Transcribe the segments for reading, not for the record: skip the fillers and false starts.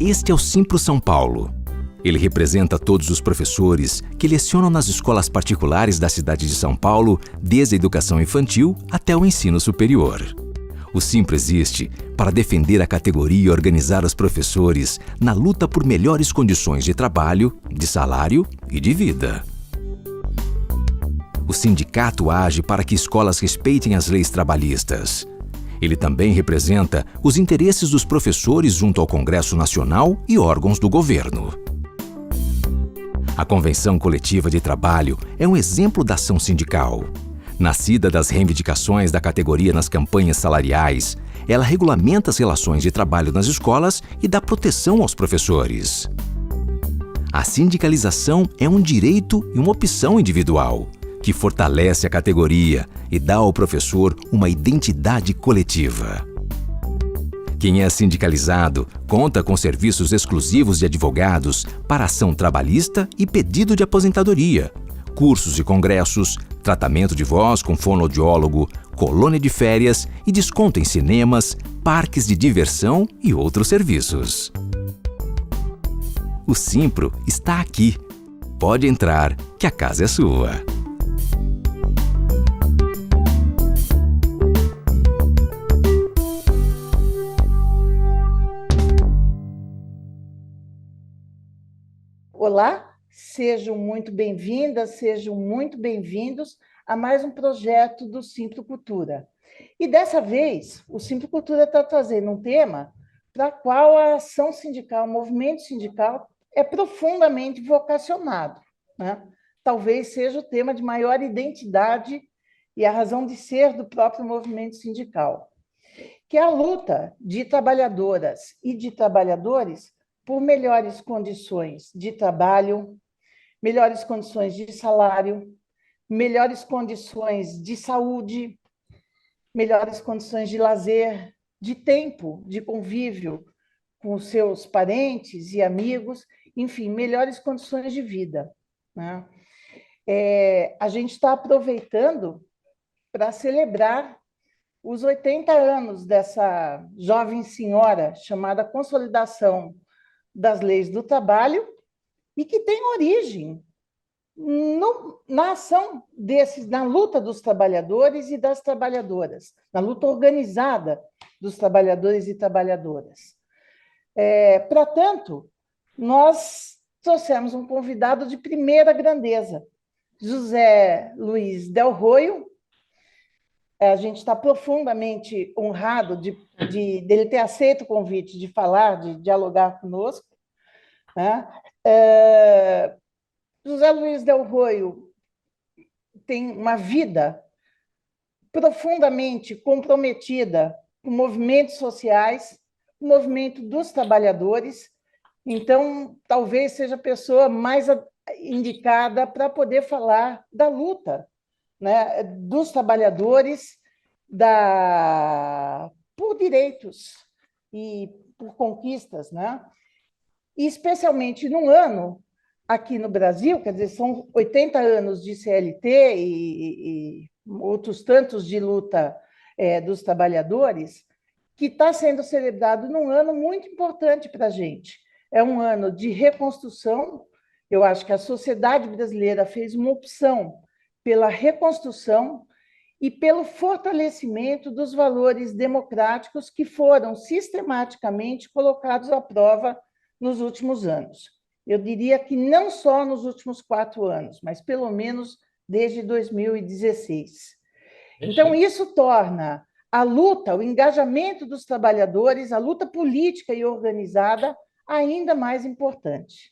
Este é o Simpro São Paulo. Ele representa todos os professores que lecionam nas escolas particulares da cidade de São Paulo, desde a educação infantil até o ensino superior. O Simpro existe para defender a categoria e organizar os professores na luta por melhores condições de trabalho, de salário e de vida. O sindicato age para que escolas respeitem as leis trabalhistas. Ele também representa os interesses dos professores junto ao Congresso Nacional e órgãos do governo. A Convenção Coletiva de Trabalho é um exemplo da ação sindical. Nascida das reivindicações da categoria nas campanhas salariais, ela regulamenta as relações de trabalho nas escolas e dá proteção aos professores. A sindicalização é um direito e uma opção individual, que fortalece a categoria e dá ao professor uma identidade coletiva. Quem é sindicalizado conta com serviços exclusivos de advogados para ação trabalhista e pedido de aposentadoria, cursos e congressos, tratamento de voz com fonoaudiólogo, colônia de férias e desconto em cinemas, parques de diversão e outros serviços. O Simpro está aqui. Pode entrar, que a casa é sua. Olá, sejam muito bem-vindas, sejam muito bem-vindos a mais um projeto do Simpro Cultura. E dessa vez, o Simpro Cultura está trazendo um tema para o qual a ação sindical, o movimento sindical é profundamente vocacionado, né? Talvez seja o tema de maior identidade e a razão de ser do próprio movimento sindical, que é a luta de trabalhadoras e de trabalhadores por melhores condições de trabalho, melhores condições de salário, melhores condições de saúde, melhores condições de lazer, de tempo, de convívio com os seus parentes e amigos, enfim, melhores condições de vida, né? A gente está aproveitando para celebrar os 80 anos dessa jovem senhora chamada Consolidação das Leis do Trabalho e que tem origem na ação na luta dos trabalhadores e das trabalhadoras, na luta organizada dos trabalhadores e trabalhadoras. Para tanto, nós trouxemos um convidado de primeira grandeza, José Luiz Del Roio. A gente está profundamente honrado dele ter aceito o convite de falar, de dialogar conosco, né? José Luiz Del Roio tem uma vida profundamente comprometida com movimentos sociais, com o movimento dos trabalhadores, então talvez seja a pessoa mais indicada para poder falar da luta, né, dos trabalhadores por direitos e por conquistas, né? E especialmente num ano aqui no Brasil, quer dizer, são 80 anos de CLT e outros tantos de luta dos trabalhadores, que está sendo celebrado num ano muito importante para a gente. É um ano de reconstrução. Eu acho que a sociedade brasileira fez uma opção pela reconstrução e pelo fortalecimento dos valores democráticos que foram sistematicamente colocados à prova nos últimos anos. Eu diria que não só nos últimos 4 anos, mas pelo menos desde 2016. Então, isso torna a luta, o engajamento dos trabalhadores, a luta política e organizada ainda mais importante.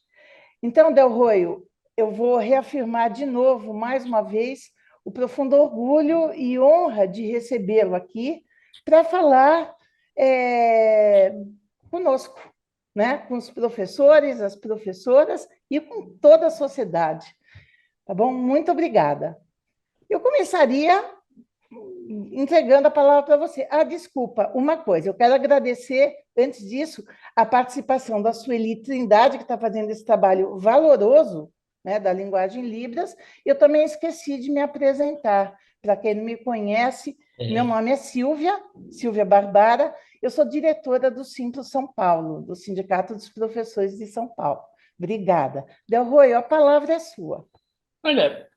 Então, Del Roio, eu vou reafirmar de novo, mais uma vez, o profundo orgulho e honra de recebê-lo aqui para falar conosco, né? Com os professores, as professoras e com toda a sociedade. Tá bom? Muito obrigada. Eu começaria entregando a palavra para você. Desculpa, uma coisa, eu quero agradecer, antes disso, a participação da Sueli Trindade, que está fazendo esse trabalho valoroso, né, da linguagem Libras. Eu também esqueci de me apresentar. Para quem não me conhece, Meu É. nome é Silvia Barbara, eu sou diretora do Simplo São Paulo, do Sindicato dos Professores de São Paulo. Obrigada. Delroy, a palavra é sua. Olha,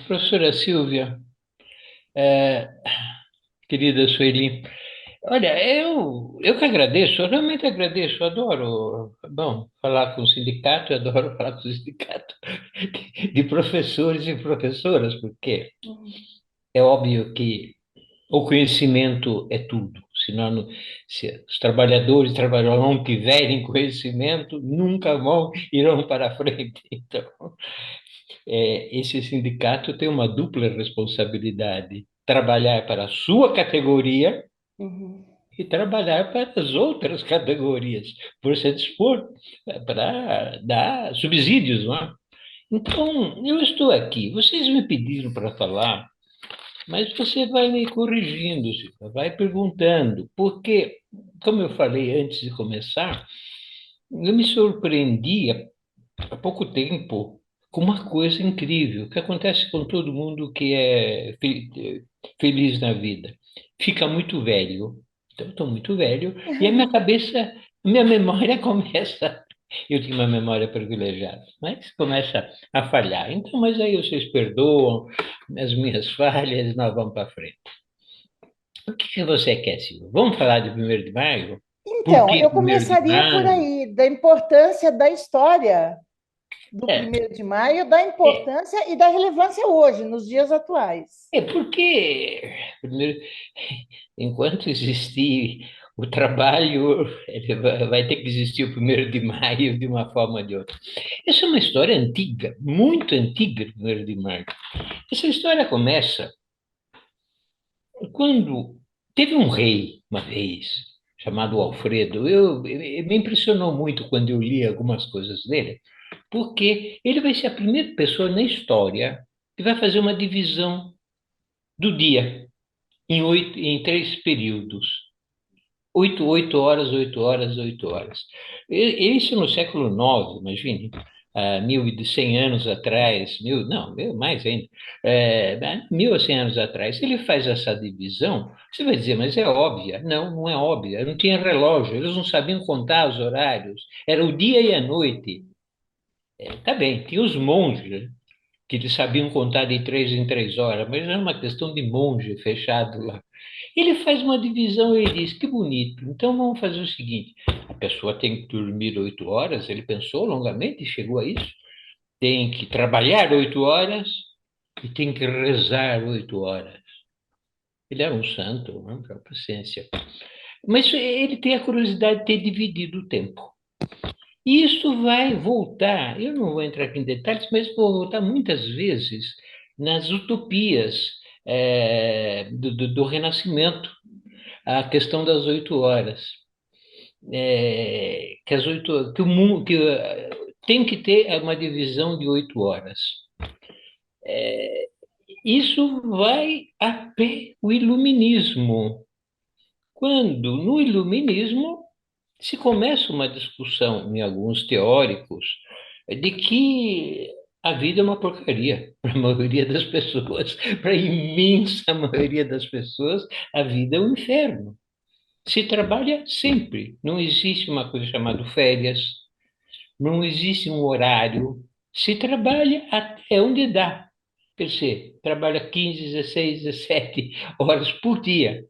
professora Silvia, é, querida Sueli, olha, eu que agradeço, eu realmente agradeço, eu adoro, bom, falar com o sindicato, eu adoro falar com o sindicato de professores e professoras, porque é óbvio que o conhecimento é tudo. Se os trabalhadores e trabalhadoras não tiverem conhecimento, nunca irão para a frente. Então, esse sindicato tem uma dupla responsabilidade: trabalhar para a sua categoria Uhum. e trabalhar para as outras categorias, por se dispor para dar subsídios, não é? Então, eu estou aqui. Vocês me pediram para falar, mas você vai me corrigindo, Silvia, vai perguntando, porque, como eu falei antes de começar, eu me surpreendi há pouco tempo com uma coisa incrível que acontece com todo mundo que é feliz na vida. Fica muito velho. Então, estou muito velho e a minha cabeça, minha memória começa. Eu tinha uma memória privilegiada, mas começa a falhar. Então, mas aí vocês perdoam as minhas falhas e nós vamos para frente. O que que você quer, Silvio? Vamos falar de 1º de maio? Por Então, que eu 1º de começaria por maio? aí, da importância da história do É, 1º de maio, da é, importância e da relevância hoje, nos dias atuais. É porque, primeiro, enquanto existir o trabalho, ele vai ter que existir o 1º de maio de uma forma ou de outra. Essa é uma história antiga, muito antiga, do 1º de maio. Essa história começa quando teve um rei, uma vez, chamado Alfredo. Me impressionou muito quando eu li algumas coisas dele, porque ele vai ser a primeira pessoa na história que vai fazer uma divisão do dia em 3 períodos. 8 horas, 8 horas. Isso no século IX, imagine, há 1.100 anos atrás, mais ainda, 1.100 anos atrás, ele faz essa divisão, você vai dizer, mas é óbvia. Não, não é óbvia, não tinha relógio, eles não sabiam contar os horários, era o dia e a noite. Tá bem, tinha os monges, que eles sabiam contar de 3 em 3 horas, mas era uma questão de monge fechado lá. Ele faz uma divisão e diz, que bonito, então vamos fazer o seguinte, a pessoa tem que dormir 8 horas, ele pensou longamente e chegou a isso, tem que trabalhar 8 horas e tem que rezar 8 horas. Ele era um santo, não é? Paciência. Mas ele tem a curiosidade de ter dividido o tempo. E isso vai voltar, eu não vou entrar aqui em detalhes, mas vou voltar muitas vezes nas utopias do Renascimento, a questão das 8 horas. Que as 8, que o mundo, tem que ter uma divisão de 8 horas. Isso vai até o iluminismo. Quando no iluminismo se começa uma discussão em alguns teóricos de que a vida é uma porcaria para a maioria das pessoas, para a imensa maioria das pessoas, a vida é um inferno. Se trabalha sempre, não existe uma coisa chamada férias, não existe um horário, se trabalha até onde dá. Quer dizer, trabalha 15, 16, 17 horas por dia.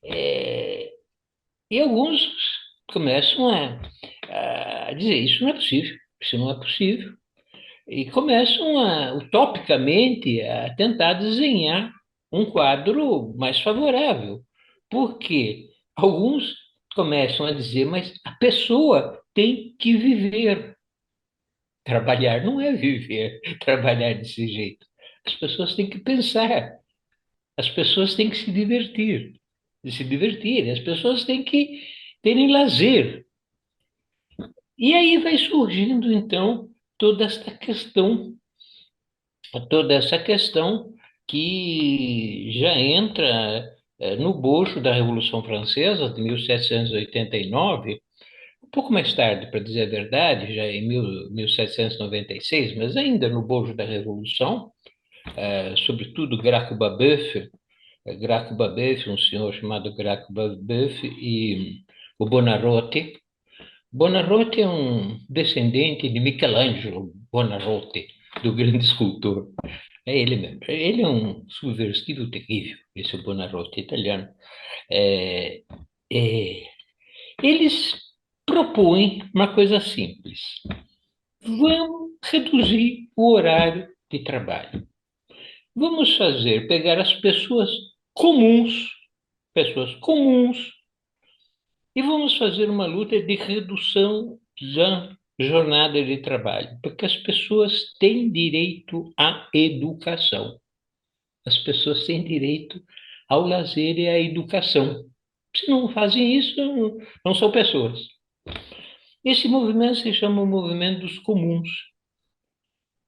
E alguns começam a dizer: isso não é possível, isso não é possível. E começam, utopicamente, a tentar desenhar um quadro mais favorável. Porque alguns começam a dizer: mas a pessoa tem que viver. Trabalhar não é viver, trabalhar desse jeito. As pessoas têm que pensar, as pessoas têm que se divertir, as pessoas têm que terem lazer. E aí vai surgindo, então, toda esta questão, toda essa questão que já entra no bojo da Revolução Francesa de 1789, um pouco mais tarde, para dizer a verdade, já em 1796, mas ainda no bojo da Revolução, sobretudo Graco Babeuf, Graco Babeuf, um senhor chamado Graco Babeuf, e o Buonarroti. Buonarroti é um descendente de Michelangelo Buonarroti, do grande escultor. É ele mesmo. Ele é um subversivo terrível, esse Buonarroti italiano. É, é, eles propõem uma coisa simples. Vamos reduzir o horário de trabalho. Vamos pegar as pessoas comuns, e vamos fazer uma luta de redução da jornada de trabalho, porque as pessoas têm direito à educação. As pessoas têm direito ao lazer e à educação. Se não fazem isso, não são pessoas. Esse movimento se chama o movimento dos comuns.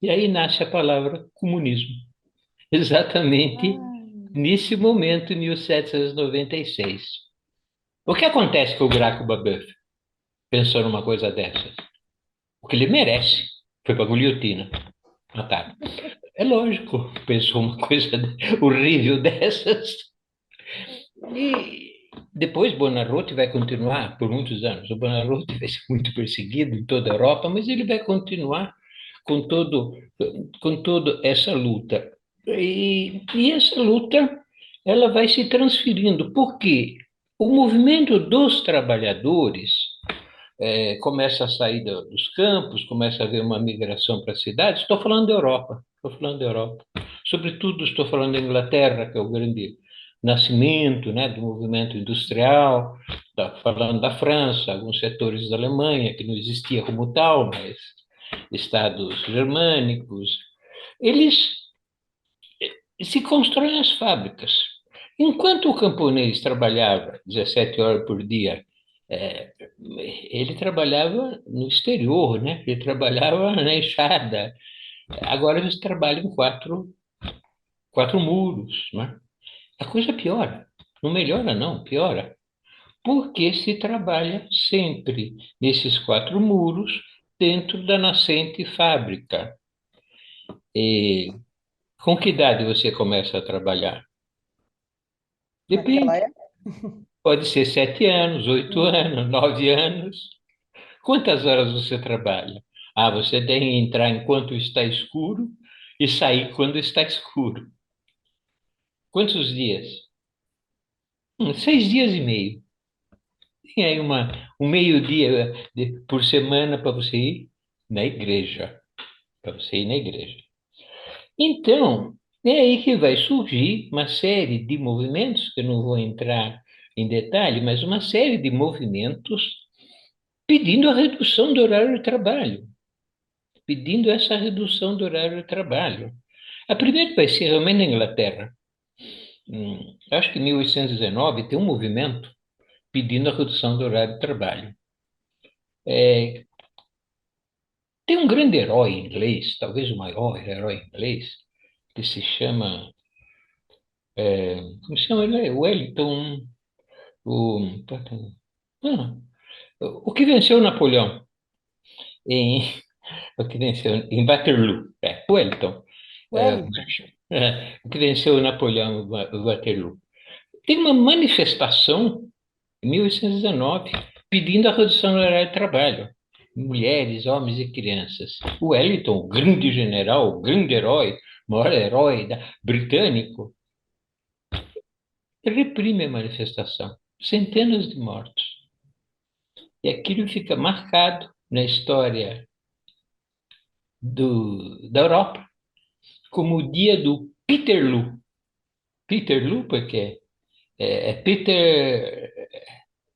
E aí nasce a palavra comunismo. Exatamente nesse momento, 1796. O que acontece com o Graco Babeuf, pensou numa coisa dessas? O que ele merece foi para a guilhotina. Mataram. É lógico, pensou uma coisa horrível dessas. E depois Buonarroti vai continuar por muitos anos. O Buonarroti vai ser muito perseguido em toda a Europa, mas ele vai continuar com toda essa luta. E essa luta ela vai se transferindo, porque o movimento dos trabalhadores começa a sair dos campos, começa a haver uma migração para as cidades. Estou falando da Europa, estou falando da Europa. Sobretudo estou falando da Inglaterra, que é o grande nascimento, né, do movimento industrial. Estou falando da França, alguns setores da Alemanha, que não existia como tal, mas estados germânicos. Eles se constroem as fábricas. Enquanto o camponês trabalhava 17 horas por dia, é, ele trabalhava no exterior, né? Ele trabalhava na enxada. Agora eles trabalham em quatro muros, né? A coisa piora. Não melhora, não, piora. Porque se trabalha sempre nesses quatro muros dentro da nascente fábrica. E com que idade você começa a trabalhar? Naquela Depende. época, Pode ser 7 anos, 8 anos, 9 anos. Quantas horas você trabalha? Ah, você tem que entrar enquanto está escuro e sair quando está escuro. Quantos dias? 6 dias e meio. Tem aí um meio-dia por semana para você ir na igreja. Para você ir na igreja. Então, é aí que vai surgir uma série de movimentos, que eu não vou entrar em detalhe, mas uma série de movimentos pedindo a redução do horário de trabalho, pedindo essa redução do horário de trabalho. A primeira vai ser realmente na Inglaterra. Acho que em 1819 tem um movimento pedindo a redução do horário de trabalho. Tem um grande herói inglês, talvez o maior herói inglês, que se chama, como se chama ele? Wellington, o, ah, o que venceu Napoleão em, o que venceu em Waterloo, Wellington, Wellington. o que venceu Napoleão em Waterloo. Tem uma manifestação em 1819 pedindo a redução do horário de trabalho. Mulheres, homens e crianças. O Wellington, o grande general, o grande herói, o maior herói britânico, reprime a manifestação. Centenas de mortos. E aquilo fica marcado na história da Europa como o dia do Peterloo. Peterloo, porque é Peter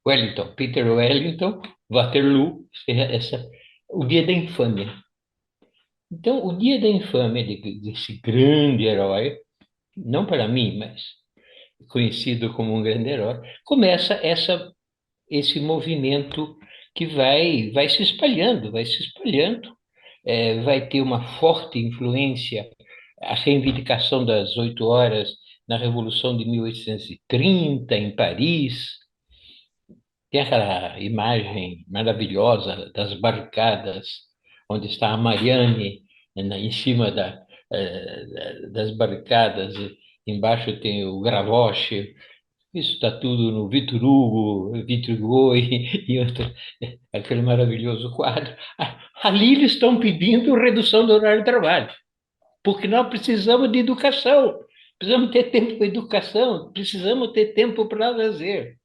Wellington, Peter Wellington, Waterloo, o dia da infâmia. Então, o dia da infâmia desse grande herói, não para mim, mas conhecido como um grande herói, começa esse movimento que vai se espalhando, vai se espalhando. Vai ter uma forte influência a reivindicação das 8 horas na Revolução de 1830, em Paris. Tem aquela imagem maravilhosa das barricadas, onde está a Marianne em cima das barricadas embaixo tem o Gravosche, isso está tudo no Victor Hugo, Victor Hugo e outro, aquele maravilhoso quadro. Ali eles estão pedindo redução do horário de trabalho, porque nós precisamos de educação, precisamos ter tempo para educação, precisamos ter tempo para lazer.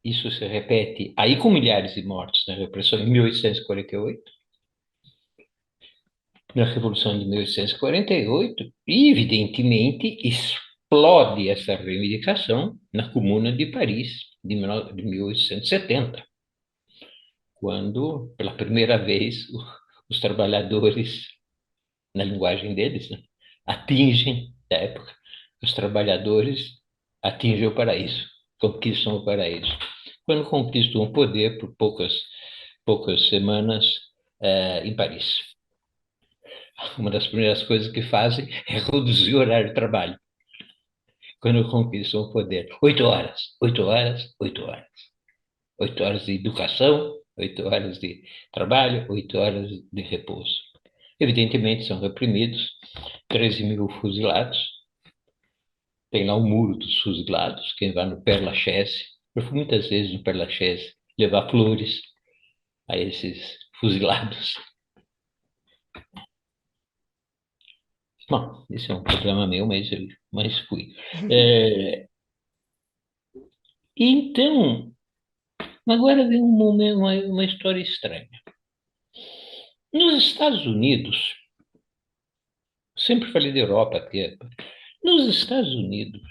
Isso se repete aí com milhares de mortos na repressão em 1848, na Revolução de 1848, e, evidentemente, explode essa reivindicação na Comuna de Paris de 1870, quando, pela primeira vez, os trabalhadores, na linguagem deles, né, atingem, da época, os trabalhadores atingem o paraíso, conquistam o paraíso. Quando conquistam o poder por poucas semanas em Paris. Uma das primeiras coisas que fazem é reduzir o horário de trabalho. Quando conquistam o poder. 8 horas, 8 horas, 8 horas. 8 horas de educação, 8 horas de trabalho, 8 horas de repouso. Evidentemente são reprimidos, 13 mil fuzilados. Tem lá o muro dos fuzilados, quem vai no Père Lachaise. Eu fui muitas vezes no Père Lachaise levar flores a esses fuzilados. Bom, esse é um problema meu, mas fui. Então, agora vem um momento, uma história estranha. Nos Estados Unidos, sempre falei da Europa até, nos Estados Unidos,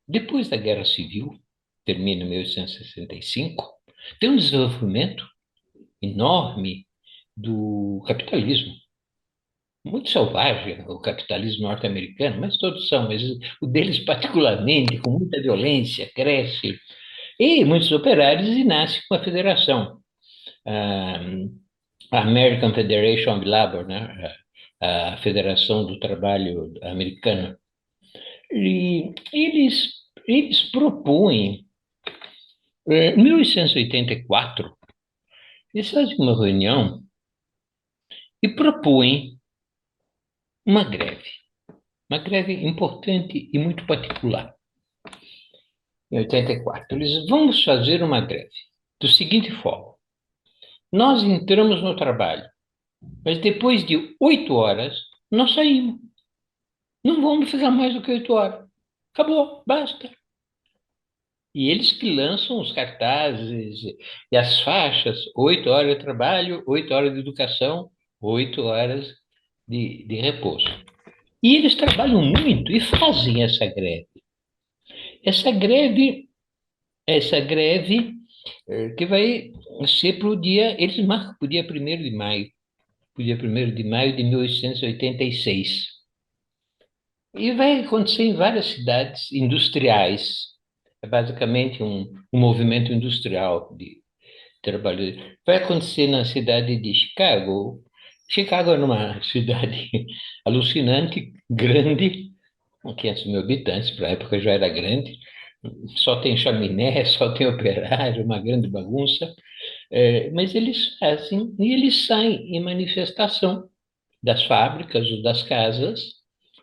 depois da Guerra Civil, termina em 1865, tem um desenvolvimento enorme do capitalismo. Muito selvagem o capitalismo norte-americano, mas todos são, mas o deles particularmente, com muita violência, cresce. E muitos operários e nasce uma federação, a American Federation of Labor, né? A Federação do Trabalho Americana. E eles propõem, em 1884, eles fazem uma reunião e propõem uma greve importante e muito particular. Em 84, eles vamos fazer uma greve do seguinte forma: nós entramos no trabalho, mas depois de 8 horas nós saímos. Não vamos ficar mais do que 8 horas. Acabou, basta. E eles que lançam os cartazes e as faixas: 8 horas de trabalho, 8 horas de educação, 8 horas de repouso. E eles trabalham muito e fazem essa greve. Essa greve, essa greve que vai ser para o dia, eles marcam para o dia 1º de maio, para o dia 1º de maio de 1886. E vai acontecer em várias cidades industriais. É basicamente um movimento industrial de trabalhadores. Vai acontecer na cidade de Chicago. Chicago é uma cidade alucinante, grande, com 500 mil habitantes, para a época já era grande. Só tem chaminé, só tem operário, uma grande bagunça. Mas eles fazem, e eles saem em manifestação das fábricas ou das casas,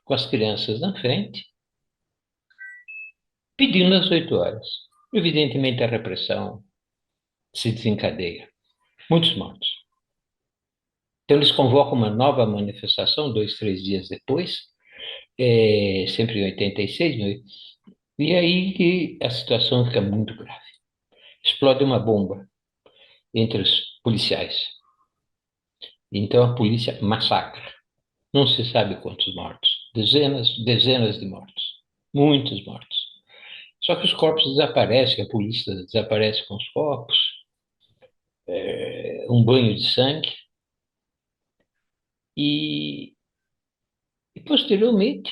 com as crianças na frente, pedindo as 8 horas. Evidentemente, a repressão se desencadeia. Muitos mortos. Então, eles convocam uma nova manifestação, 2, 3 dias depois, sempre em 86, né? E aí que a situação fica muito grave. Explode uma bomba entre os policiais. Então, a polícia massacra. Não se sabe quantos mortos. Dezenas de mortos. Muitos mortos. Só que os corpos desaparecem, a polícia desaparece com os corpos, um banho de sangue, e, posteriormente,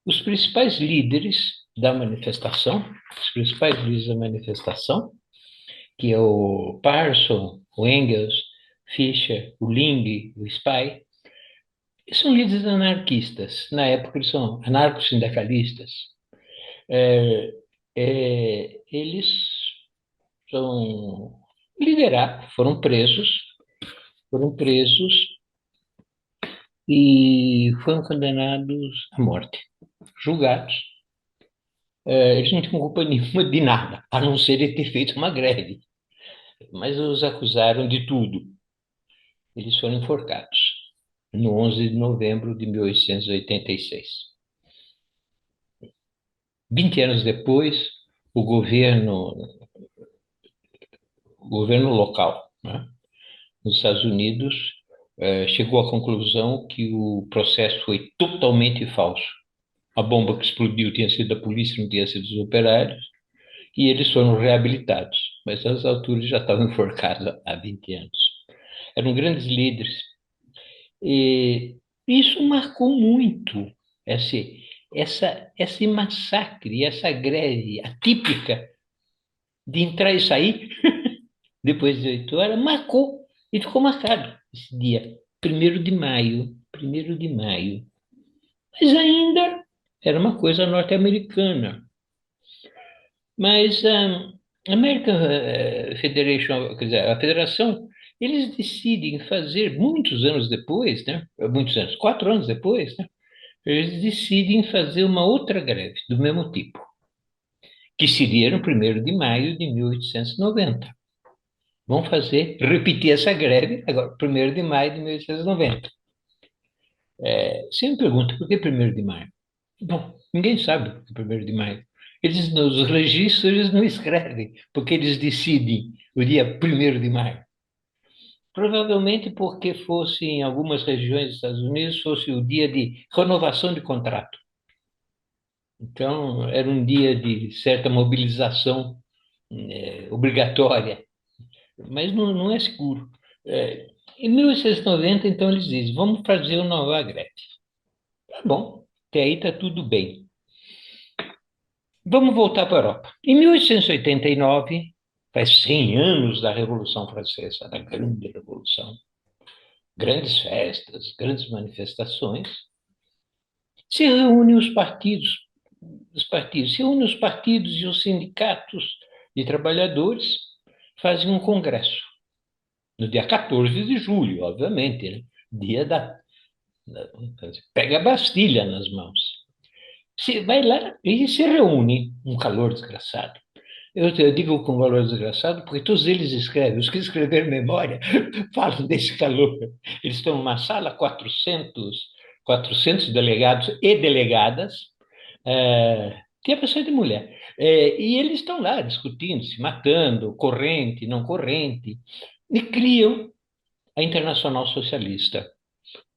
os principais líderes da manifestação, que é o Parson, o Engels, Fischer, o Ling, o Spy, são líderes anarquistas. Na época, eles são anarco-sindicalistas. Eles são liderados, foram presos e foram condenados à morte, julgados. Eles não tinham culpa nenhuma de nada, a não ser de ter feito uma greve, mas os acusaram de tudo. Eles foram enforcados no 11 de novembro de 1886. 20 anos depois, o governo, o governo local, né, nos Estados Unidos, chegou à conclusão que o processo foi totalmente falso. A bomba que explodiu tinha sido da polícia, não tinha sido dos operários, e eles foram reabilitados, mas às alturas já estavam enforcados há 20 anos. Eram grandes líderes. E isso marcou muito esse massacre, essa greve atípica de entrar e sair depois de 8 horas, marcou e ficou marcado esse dia, 1º de maio, 1º de maio. Mas ainda era uma coisa norte-americana. Mas a American Federation, quer dizer, a federação, eles decidem fazer, muitos anos depois, né? Muitos anos, 4 anos depois, né? Eles decidem fazer uma outra greve do mesmo tipo, que seria no 1º de maio de 1890. Vão fazer, repetir essa greve, agora, 1º de maio de 1890. Você me pergunta, por que 1º de maio? Bom, ninguém sabe por que 1º de maio. Eles, nos registros, eles não escrevem, porque eles decidem o dia 1º de maio. Provavelmente porque fosse, em algumas regiões dos Estados Unidos, fosse o dia de renovação de contrato. Então, era um dia de certa mobilização obrigatória, mas não é seguro. Em 1890, então, eles dizem, vamos fazer uma nova greve. Tá bom, até aí está tudo bem. Vamos voltar para a Europa. Em 1889, faz 100 anos da Revolução Francesa, da Grande Revolução, grandes festas, grandes manifestações, se reúnem os partidos, se reúnem os partidos e os sindicatos de trabalhadores, fazem um congresso, no dia 14 de julho, obviamente, né? Dia pega a Bastilha nas mãos. Se vai lá e se reúne, um calor desgraçado. Eu digo com valor desgraçado porque todos eles escrevem, os que escreveram memória falam desse calor. Eles estão numa sala, 400 delegados e delegadas, tinha bastante mulher, e eles estão lá discutindo, se matando, corrente, não corrente, e criam a Internacional Socialista,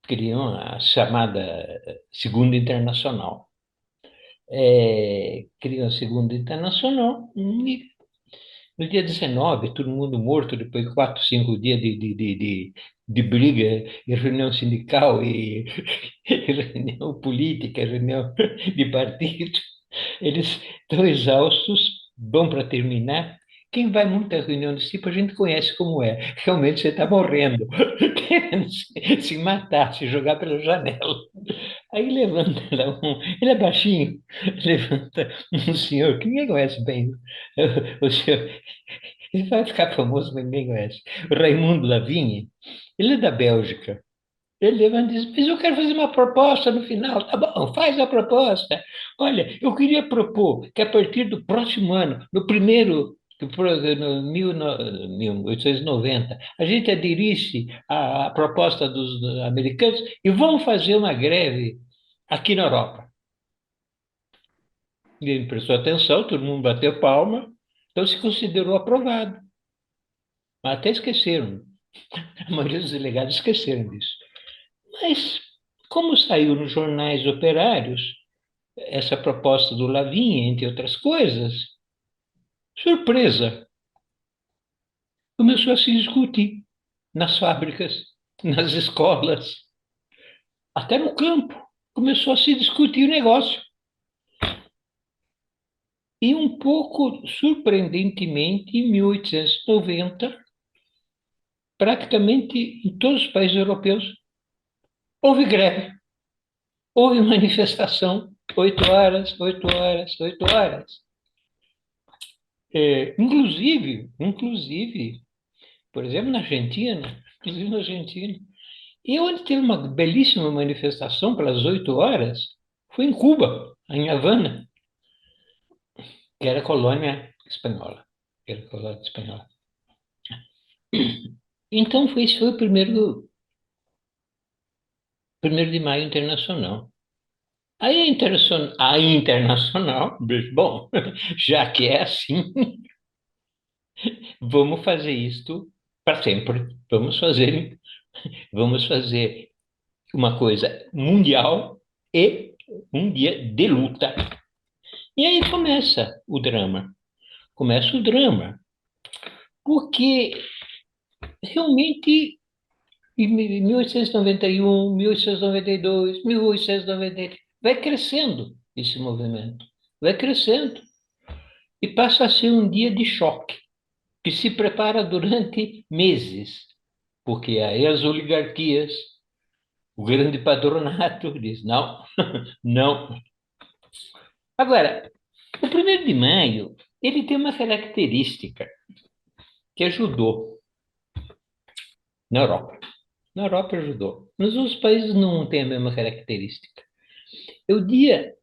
criam a chamada Segunda Internacional. Criam a Segunda Internacional, e no dia 19, todo mundo morto, depois de 4, 5 dias de briga, e reunião sindical, e reunião política, reunião de partido. Eles estão exaustos, vão para terminar. Quem vai muito a reunião desse tipo, a gente conhece como é. Realmente você está morrendo, querendo se matar, se jogar pela janela. Aí levanta lá ele é baixinho, levanta um senhor que ninguém conhece bem. O senhor, ele vai ficar famoso, mas ninguém conhece. O Raimundo Lavigne, ele é da Bélgica. Ele levanta e diz, mas eu quero fazer uma proposta no final. Tá bom, faz a proposta. Olha, eu queria propor que a partir do próximo ano, no primeiro, no 1890, a gente aderisse à proposta dos americanos e vamos fazer uma greve aqui na Europa. E ele prestou atenção, todo mundo bateu palma, então se considerou aprovado. Mas até esqueceram. A maioria dos delegados esqueceram disso. Mas, como saiu nos jornais operários, essa proposta do Lavigne, entre outras coisas, surpresa, começou a se discutir nas fábricas, nas escolas, até no campo, começou a se discutir o negócio. E um pouco surpreendentemente, em 1890, praticamente em todos os países europeus, houve greve, houve manifestação, 8 horas, 8 horas, 8 horas. Inclusive, por exemplo, na Argentina, E onde teve uma belíssima manifestação pelas 8 horas foi em Cuba, em Havana, que era colônia espanhola. Era colônia espanhola. Então, esse foi o primeiro de maio internacional. Aí a internacional, bom, já que é assim, vamos fazer isto para sempre. Vamos fazer uma coisa mundial e um dia de luta. E aí começa o drama. Começa o drama. Porque realmente em 1891, 1892, 1893, vai crescendo esse movimento. Vai crescendo. E passa a ser um dia de choque, que se prepara durante meses. Porque aí as oligarquias, o grande patronato diz, não, não. Agora, o 1º de maio, ele tem uma característica que ajudou na Europa. Na Europa ajudou. Nos outros países não tem a mesma característica. O dia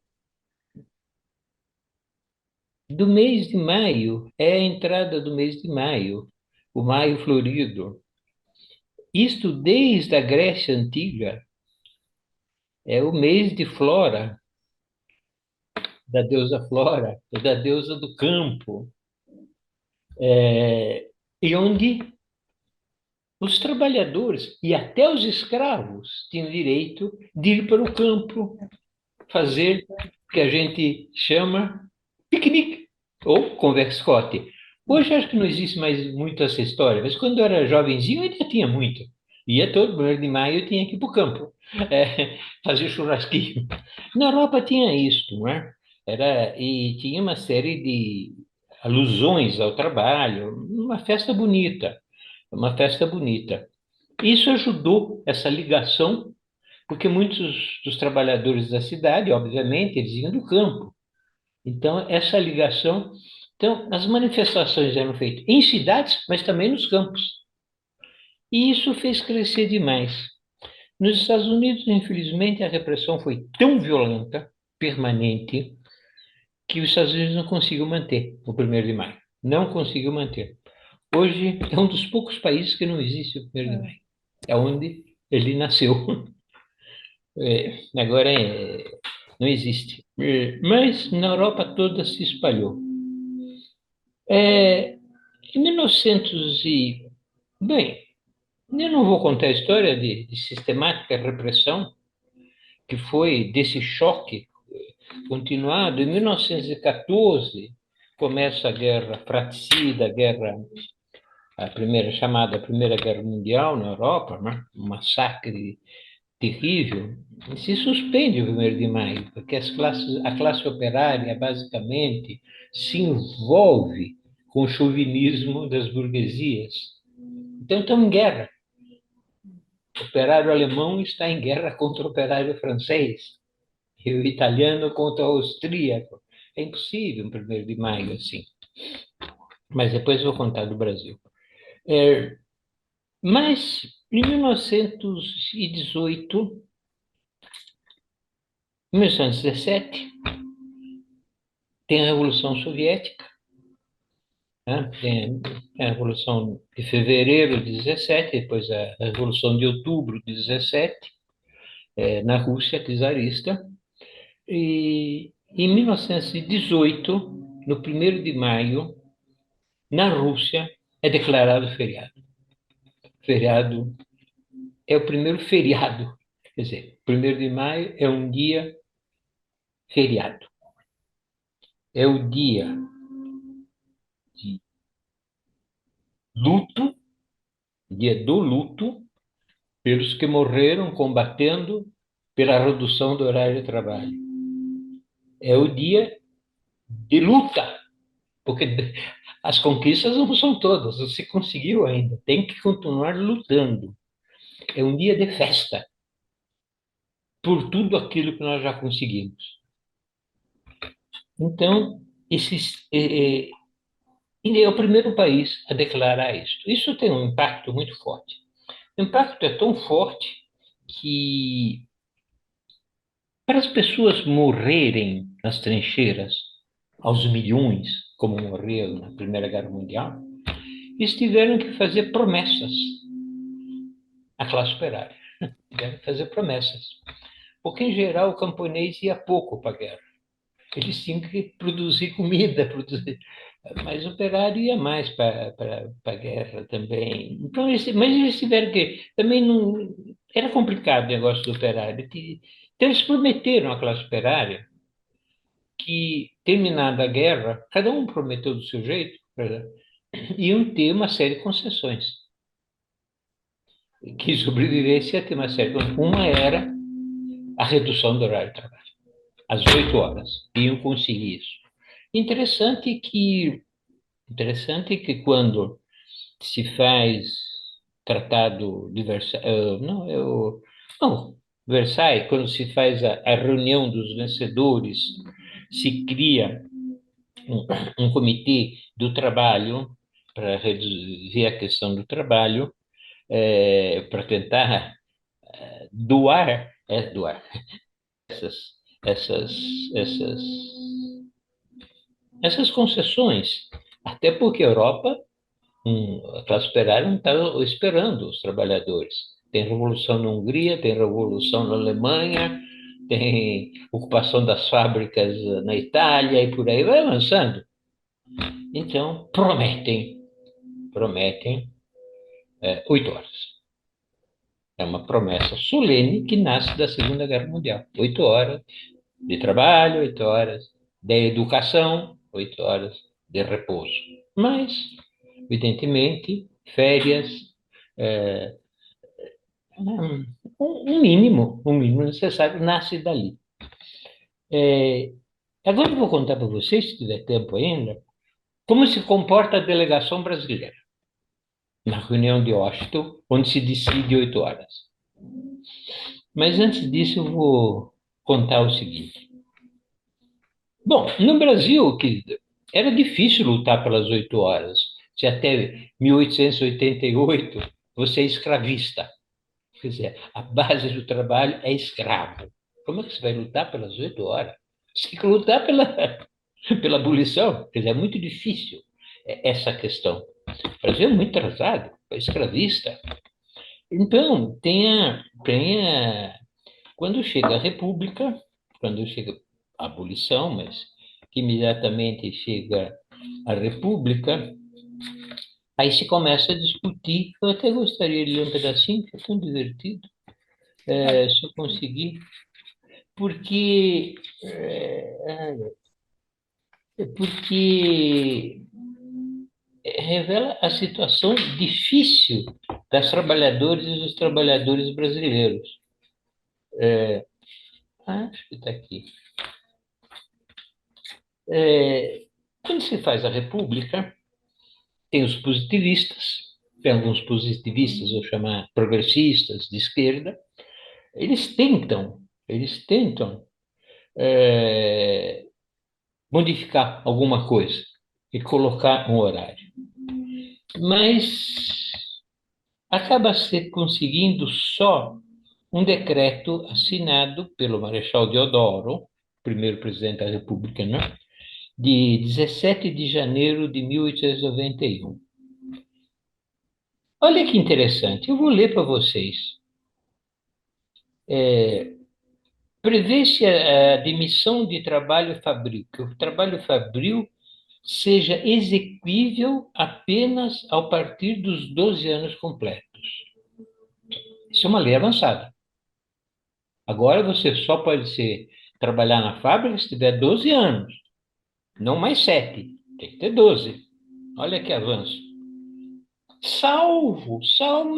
do mês de maio é a entrada do mês de maio, o maio florido. Isto desde a Grécia Antiga é o mês de Flora, da deusa Flora, da deusa do campo, e onde os trabalhadores e até os escravos tinham direito de ir para o campo fazer o que a gente chama piquenique ou converscote. Hoje acho que não existe mais muito essa história, mas quando eu era jovenzinho ainda tinha muito. Ia todo 1º de maio, eu tinha que ir para o campo, fazer churrasquinho. Na Europa tinha isso, não é? E tinha uma série de alusões ao trabalho, uma festa bonita, uma festa bonita. Isso ajudou essa ligação, porque muitos dos trabalhadores da cidade, obviamente, eles vinham do campo. Então, essa ligação. Então, as manifestações eram feitas em cidades, mas também nos campos. E isso fez crescer demais. Nos Estados Unidos, infelizmente, a repressão foi tão violenta, permanente, que os Estados Unidos não conseguiu manter o 1º de maio. Não conseguiu manter. Hoje é um dos poucos países que não existe o 1º de maio. É onde ele nasceu. Agora não existe. Mas na Europa toda se espalhou. Em 1900 e... Bem, eu não vou contar a história de sistemática repressão, que foi desse choque continuado. Em 1914, começa a guerra fratricida, a primeira chamada Primeira Guerra Mundial na Europa, né? Um massacre terrível. E se suspende o 1º de maio, porque a classe operária, basicamente, se envolve com o chauvinismo das burguesias. Então, estamos em guerra. O operário alemão está em guerra contra o operário francês, e o italiano contra o austríaco. É impossível um 1º de maio assim. Mas depois eu vou contar do Brasil. Mas, em 1918, 1917, tem a Revolução Soviética, né? Tem a Revolução de Fevereiro de 17, depois a Revolução de Outubro de 17, na Rússia czarista. E em 1918, no 1º de maio, na Rússia, é declarado feriado. Feriado é o primeiro feriado. Quer dizer, 1º de maio é um dia feriado. É o dia de luto, dia do luto, pelos que morreram combatendo pela redução do horário de trabalho. É o dia de luta, porque as conquistas não são todas, não se conseguiu ainda, tem que continuar lutando. É um dia de festa por tudo aquilo que nós já conseguimos. Então, ele é o primeiro país a declarar isso. Isso tem um impacto muito forte. O impacto é tão forte que para as pessoas morrerem nas trincheiras aos milhões, como morreram na Primeira Guerra Mundial, eles tiveram que fazer promessas à classe operária. Tiveram que fazer promessas. Porque, em geral, o camponês ia pouco para a guerra. Eles tinham que produzir comida, produzir. Mas o operário ia mais para a guerra também. Então, mas eles tiveram que. Também não. Era complicado o negócio do operário. Então, eles prometeram à classe operária que, terminada a guerra, cada um prometeu do seu jeito, iam ter uma série de concessões. Que sobrevivesse ia ter uma série de concessões. Uma era a redução do horário de trabalho, às 8 horas. Iam conseguir isso. Interessante que quando se faz tratado de Versailles, não, Versailles, quando se faz a reunião dos vencedores, se cria um comitê do trabalho para reduzir a questão do trabalho, para tentar doar essas, essas, essas, essas concessões, até porque a Europa, a classe operária não está esperando os trabalhadores. Tem revolução na Hungria, tem revolução na Alemanha, tem ocupação das fábricas na Itália e por aí vai avançando. Então, prometem 8 horas. É uma promessa solene que nasce da Segunda Guerra Mundial. 8 horas de trabalho, 8 horas de educação, 8 horas de repouso. Mas, evidentemente, férias, é, um mínimo necessário nasce dali. Agora eu vou contar para vocês, se tiver tempo ainda, como se comporta a delegação brasileira na reunião de Washington, onde se decide 8 horas. Mas antes disso, eu vou contar o seguinte. Bom, no Brasil, querido, era difícil lutar pelas 8 horas. Se até 1888 você é escravista. Quer dizer, a base do trabalho é escravo. Como é que você vai lutar pelas 8 horas? Você tem que lutar pela abolição. Quer dizer, é muito difícil essa questão. O Brasil é muito atrasado, é escravista. Então, quando chega a República, quando chega a abolição, mas que imediatamente chega a República, aí se começa a discutir. Eu até gostaria de ler um pedacinho, que é tão divertido, se eu conseguir, porque, porque revela a situação difícil das trabalhadoras e dos trabalhadores brasileiros. Acho que está aqui. Quando se faz a República, tem os positivistas, tem alguns positivistas, vou chamar progressistas de esquerda, eles tentam modificar alguma coisa e colocar um horário. Mas acaba se conseguindo só um decreto assinado pelo Marechal Deodoro, primeiro presidente da República, né? De 17 de janeiro de 1891. Olha que interessante, eu vou ler para vocês. Prevê-se a demissão de trabalho fabril, que o trabalho fabril seja exequível apenas ao partir dos 12 anos completos. Isso é uma lei avançada. Agora você só pode trabalhar na fábrica se tiver 12 anos, não mais 7, tem que ter 12. Olha que avanço. Salvo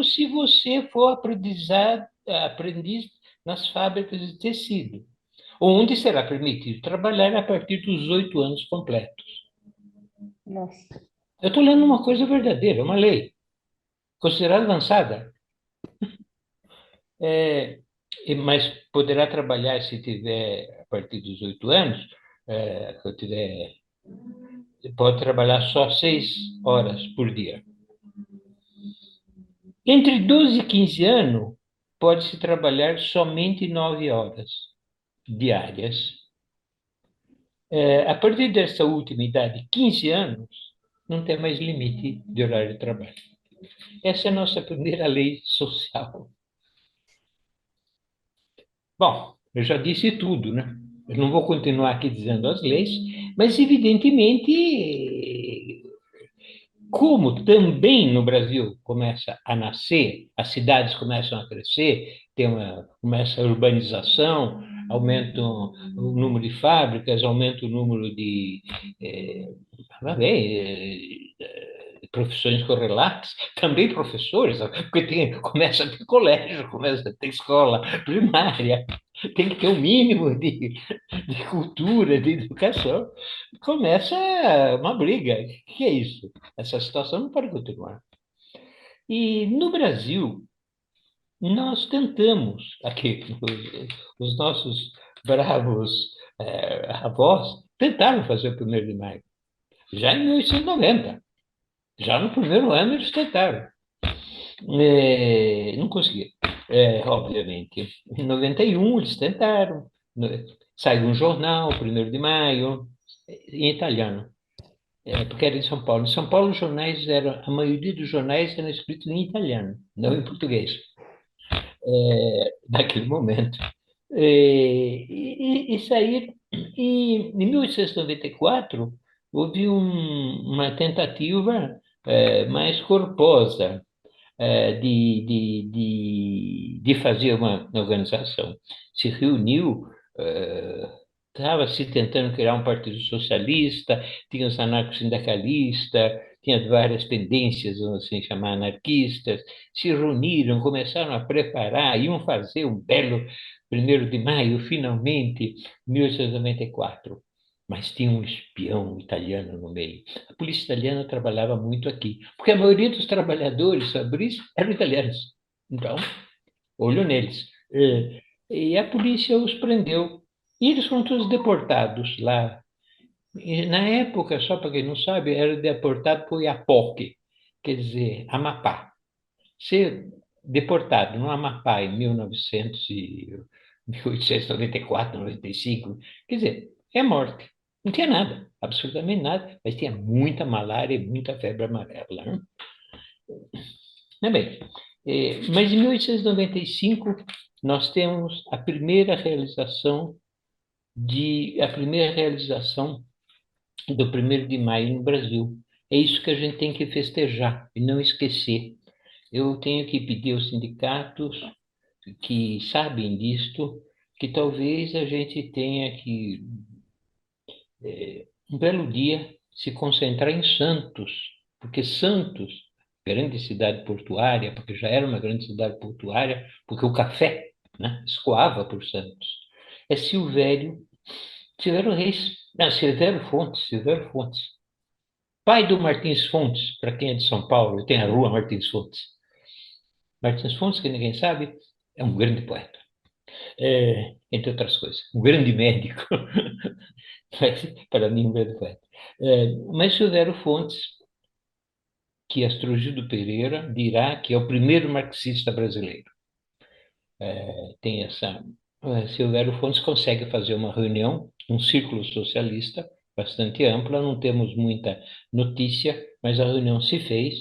se você for aprendiz nas fábricas de tecido, onde será permitido trabalhar a partir dos 8 anos completos. Nossa. Eu estou lendo uma coisa verdadeira, uma lei, considerada avançada. Mas poderá trabalhar se tiver a partir dos 8 anos, pode trabalhar só 6 horas por dia. Entre 12 e 15 anos, pode-se trabalhar somente 9 horas diárias. A partir dessa última idade, 15 anos, não tem mais limite de horário de trabalho. Essa é a nossa primeira lei social. Bom, eu já disse tudo, né? Eu não vou continuar aqui dizendo as leis, mas evidentemente, como também no Brasil começa a nascer, as cidades começam a crescer, começa a urbanização, aumenta o número de fábricas, aumenta o número de eh, profissões correlatas, também professores, porque começa a ter colégio, começa a ter escola primária, tem que ter um mínimo de cultura, de educação. Começa uma briga. O que é isso? Essa situação não pode continuar. E no Brasil, nós tentamos, aqui, os nossos bravos avós tentaram fazer o 1º de maio, já em 1890. Já no primeiro ano eles tentaram. Não conseguiram, obviamente. Em 91 eles tentaram. Saiu um jornal, 1º de maio, em italiano, porque era em São Paulo. Em São Paulo, os jornais eram, a maioria dos jornais eram escritos em italiano, não em português, naquele momento. E saíram. E em 1894, houve uma tentativa mais corposa de fazer uma organização. Se reuniu, estava se tentando criar um partido socialista, tinha os anarco-sindicalistas, tinha várias tendências, vamos assim chamar, anarquistas, se reuniram, começaram a preparar, iam fazer um belo 1º de maio, finalmente, 1894. Mas tinha um espião italiano no meio. A polícia italiana trabalhava muito aqui, porque a maioria dos trabalhadores fabris eram italianos. Então, olho neles. E a polícia os prendeu. E eles foram todos deportados lá. E, na época, só para quem não sabe, era deportado por Iapoque, quer dizer, Amapá. Ser deportado no Amapá em 1894, 95, quer dizer, é morte. Não tinha nada, absolutamente nada, mas tinha muita malária e muita febre amarela, né? Bem, mas em 1895 nós temos a primeira realização do 1º de maio no Brasil. É isso que a gente tem que festejar e não esquecer. Eu tenho que pedir aos sindicatos que sabem disto, que talvez a gente tenha que, um belo dia, se concentrar em Santos, porque Santos, grande cidade portuária, porque já era uma grande cidade portuária, porque o café, né, escoava por Santos. É Silvério Reis, não, Silvério Fontes, pai do Martins Fontes, para quem é de São Paulo, tem a rua Martins Fontes. Martins Fontes, que ninguém sabe, é um grande poeta, entre outras coisas, um grande médico, mas, para mim, um grande poeta. Mas Silvério Fontes, que Astrogildo Pereira dirá que é o primeiro marxista brasileiro. Tem essa. Silvério Fontes consegue fazer uma reunião, um círculo socialista bastante ampla, não temos muita notícia, mas a reunião se fez,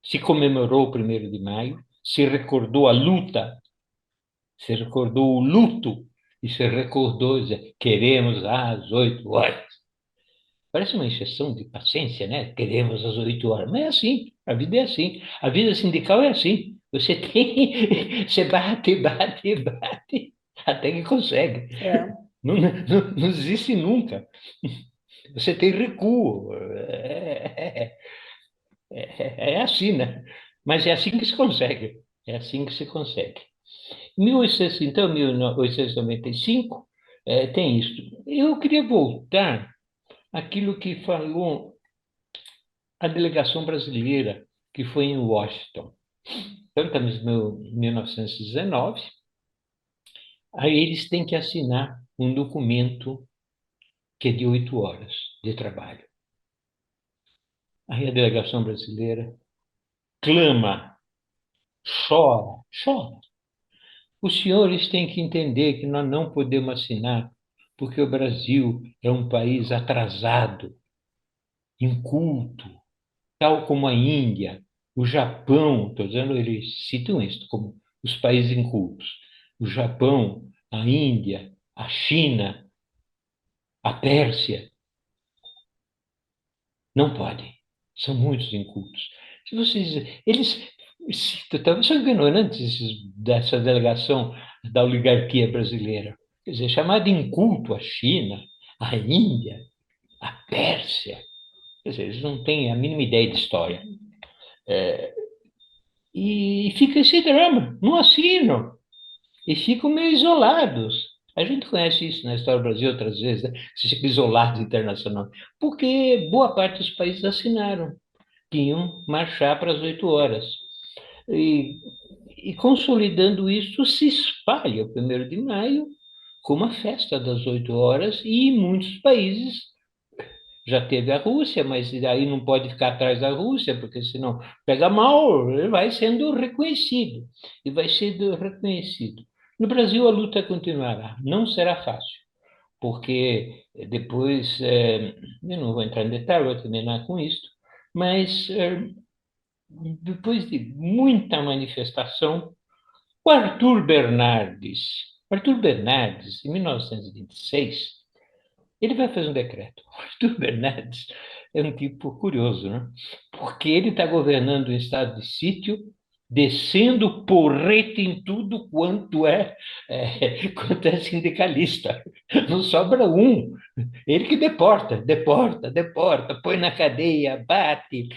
se comemorou o 1º de maio, se recordou a luta, se recordou o luto e se recordou dizer, queremos às 8 horas. Parece uma encheção de paciência, né? Queremos às 8 horas. Mas é assim, a vida é assim. A vida sindical é assim. Você tem, você bate, bate, bate, até que consegue. É. Não desiste nunca. Você tem recuo. É assim, né? Mas é assim que se consegue. É assim que se consegue. 1895, tem isso. Eu queria voltar àquilo que falou a delegação brasileira, que foi em Washington. Então, estamos em 1919, aí eles têm que assinar um documento que é de 8 horas de trabalho. Aí a delegação brasileira clama, chora, chora. Os senhores têm que entender que nós não podemos assinar, porque o Brasil é um país atrasado, inculto, tal como a Índia, o Japão, estou dizendo, eles citam isso como os países incultos. O Japão, a Índia, a China, a Pérsia, não podem. São muitos incultos. Se vocês, eles citam, talvez são ignorantes dessa delegação da oligarquia brasileira. Quer dizer, chamar de inculto a China, a Índia, a Pérsia. Quer dizer, eles não têm a mínima ideia de história. E fica esse drama, não assinam, e ficam meio isolados. A gente conhece isso na história do Brasil outras vezes, né? Se fica isolado internacional, porque boa parte dos países assinaram, que iam marchar para as 8 horas. E, e consolidando isso, se espalha o 1º de maio como a festa das 8 horas, e em muitos países já teve a Rússia, mas aí não pode ficar atrás da Rússia, porque senão pega mal, ele vai sendo reconhecido, e vai sendo reconhecido. No Brasil, a luta continuará, não será fácil, porque depois, eu não vou entrar em detalhe, vou terminar com isso, mas depois de muita manifestação, Arthur Bernardes, em 1926, ele vai fazer um decreto. O Arthur Bernardes é um tipo curioso, né? Porque ele está governando o estado de sítio, descendo porrete em tudo quanto é sindicalista. Não sobra um. Ele que deporta, põe na cadeia, bate.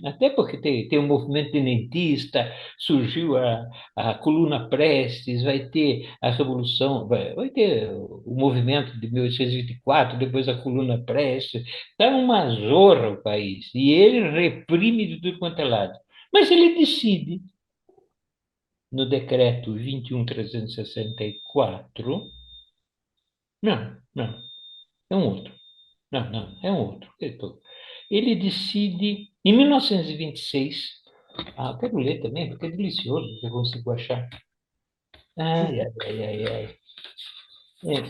Até porque tem um movimento tenentista, surgiu a Coluna Prestes, vai ter a Revolução, vai ter o movimento de 1824, depois a Coluna Prestes. Está uma zorra o país, e ele reprime de tudo quanto é lado. Mas ele decide, no decreto 21.364, não, é um outro. Não, é um outro. Ele decide, em 1926, quero ler também, porque é delicioso, eu consigo achar. Ai, ai, ai, ai, ai.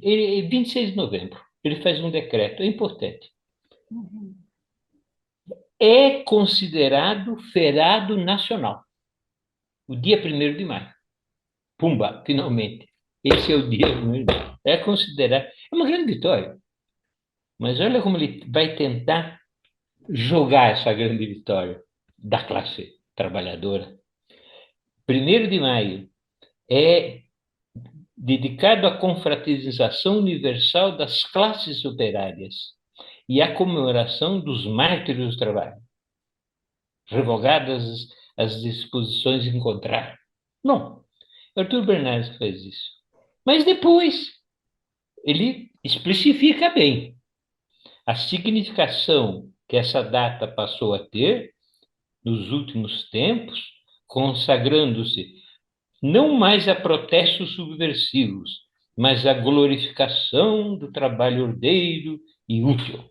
Ele, 26 de novembro, ele faz um decreto, é importante. É considerado feriado nacional, o dia 1º de maio. Pumba, finalmente. Esse é o dia 1º de maio. É considerado, é uma grande vitória. Mas olha como ele vai tentar jogar essa grande vitória da classe trabalhadora. 1º de maio é dedicado à confraternização universal das classes operárias e à comemoração dos mártires do trabalho, revogadas as disposições em contrário. Não, Arthur Bernardes fez isso. Mas depois ele especifica bem a significação que essa data passou a ter nos últimos tempos, consagrando-se não mais a protestos subversivos, mas a glorificação do trabalho ordeiro e útil.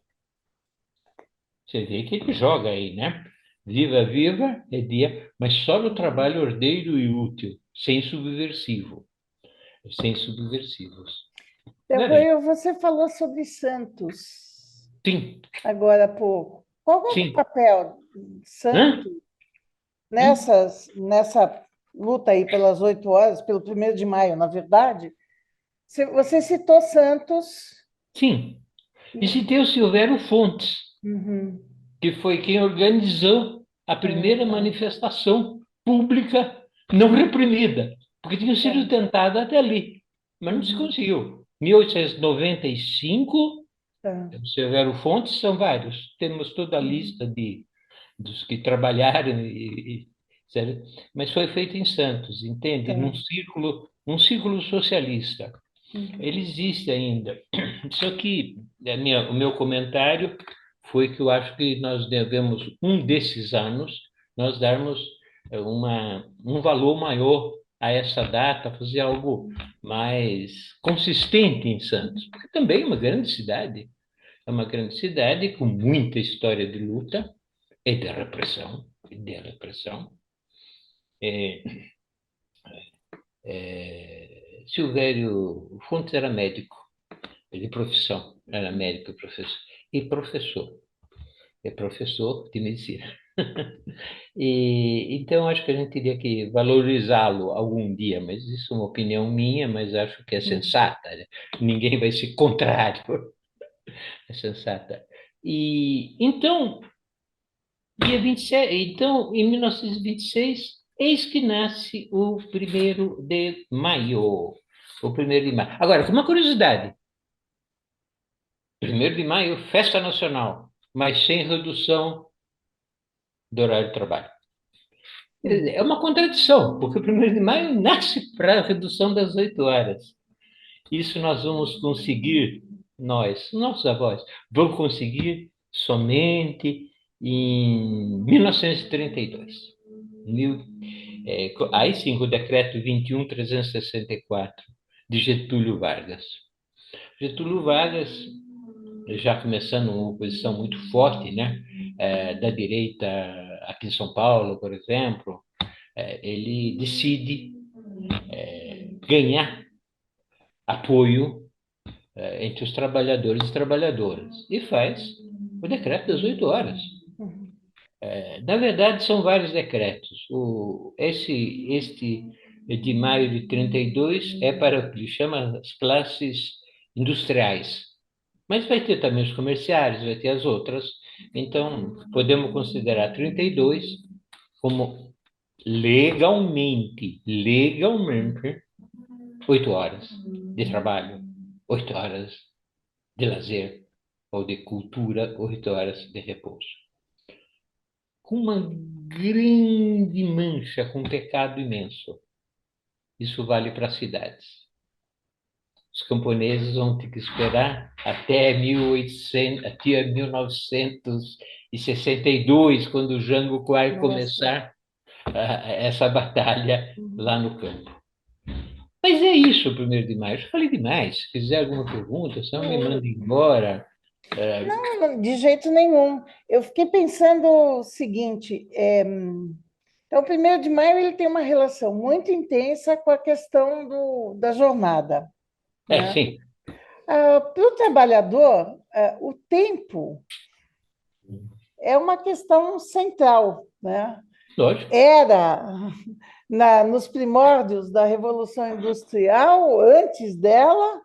Você vê que ele joga aí, né? Viva, viva, é dia, mas só no trabalho ordeiro e útil, sem subversivo, sem subversivos. Você falou sobre Santos Sim, agora há pouco. Qual é o sim. papel de Hã? Santos nessa luta aí pelas 8 horas, pelo 1º de maio, na verdade? Você citou Santos. Sim. E citei o Silvério Fontes, Uhum. que foi quem organizou a primeira manifestação pública não reprimida, porque tinha sido tentada até ali, mas não se conseguiu. 1895, Tá. o Severo Fontes são vários, temos toda a lista dos que trabalharam, sério, mas foi feito em Santos, entende? Tá. Num círculo socialista. Ele existe ainda. Só que o meu comentário foi que eu acho que nós devemos, um desses anos, nós darmos um valor maior a essa data, fazer algo mais consistente em Santos, porque também é uma grande cidade com muita história de luta e de repressão, É, Silvério Fontes era médico, de profissão, era médico e professor. E professor, é professor de medicina. E, então, acho que a gente teria que valorizá-lo algum dia, mas isso é uma opinião minha, mas acho que é sensata, né? Ninguém vai ser contrário, é sensata. E então, dia 27, então, em 1926, eis que nasce o 1º de maio. O 1º de maio. Agora, com uma curiosidade: 1º de maio, festa nacional, mas sem redução do horário de trabalho. É uma contradição, porque o 1º de maio nasce para a redução das 8 horas. Isso nós vamos conseguir, nós, nossos avós, vão conseguir somente em 1932. Aí sim, o decreto 21.364 de Getúlio Vargas. Getúlio Vargas, já começando uma oposição muito forte, né, da direita aqui em São Paulo, por exemplo, ele decide ganhar apoio entre os trabalhadores e trabalhadoras e faz o decreto das 8 horas. Na verdade, são vários decretos. Este de maio de 32 é para o que ele chama as classes industriais. Mas vai ter também os comerciários, vai ter as outras. Então, podemos considerar 32 como legalmente, 8 horas de trabalho, 8 horas de lazer ou de cultura, 8 horas de repouso. Com uma grande mancha, com um pecado imenso. Isso vale para as cidades. Os camponeses vão ter que esperar até 1962, quando o Jango vai começar essa batalha lá no campo. Mas é isso, o 1º de maio. Eu falei demais. Se quiser alguma pergunta, só me manda embora. Não, de jeito nenhum. Eu fiquei pensando o seguinte: então, o 1º de maio ele tem uma relação muito intensa com a questão da jornada, né? Sim. Para o trabalhador, o tempo é uma questão central, né? Lógico. Era nos primórdios da Revolução Industrial, antes dela,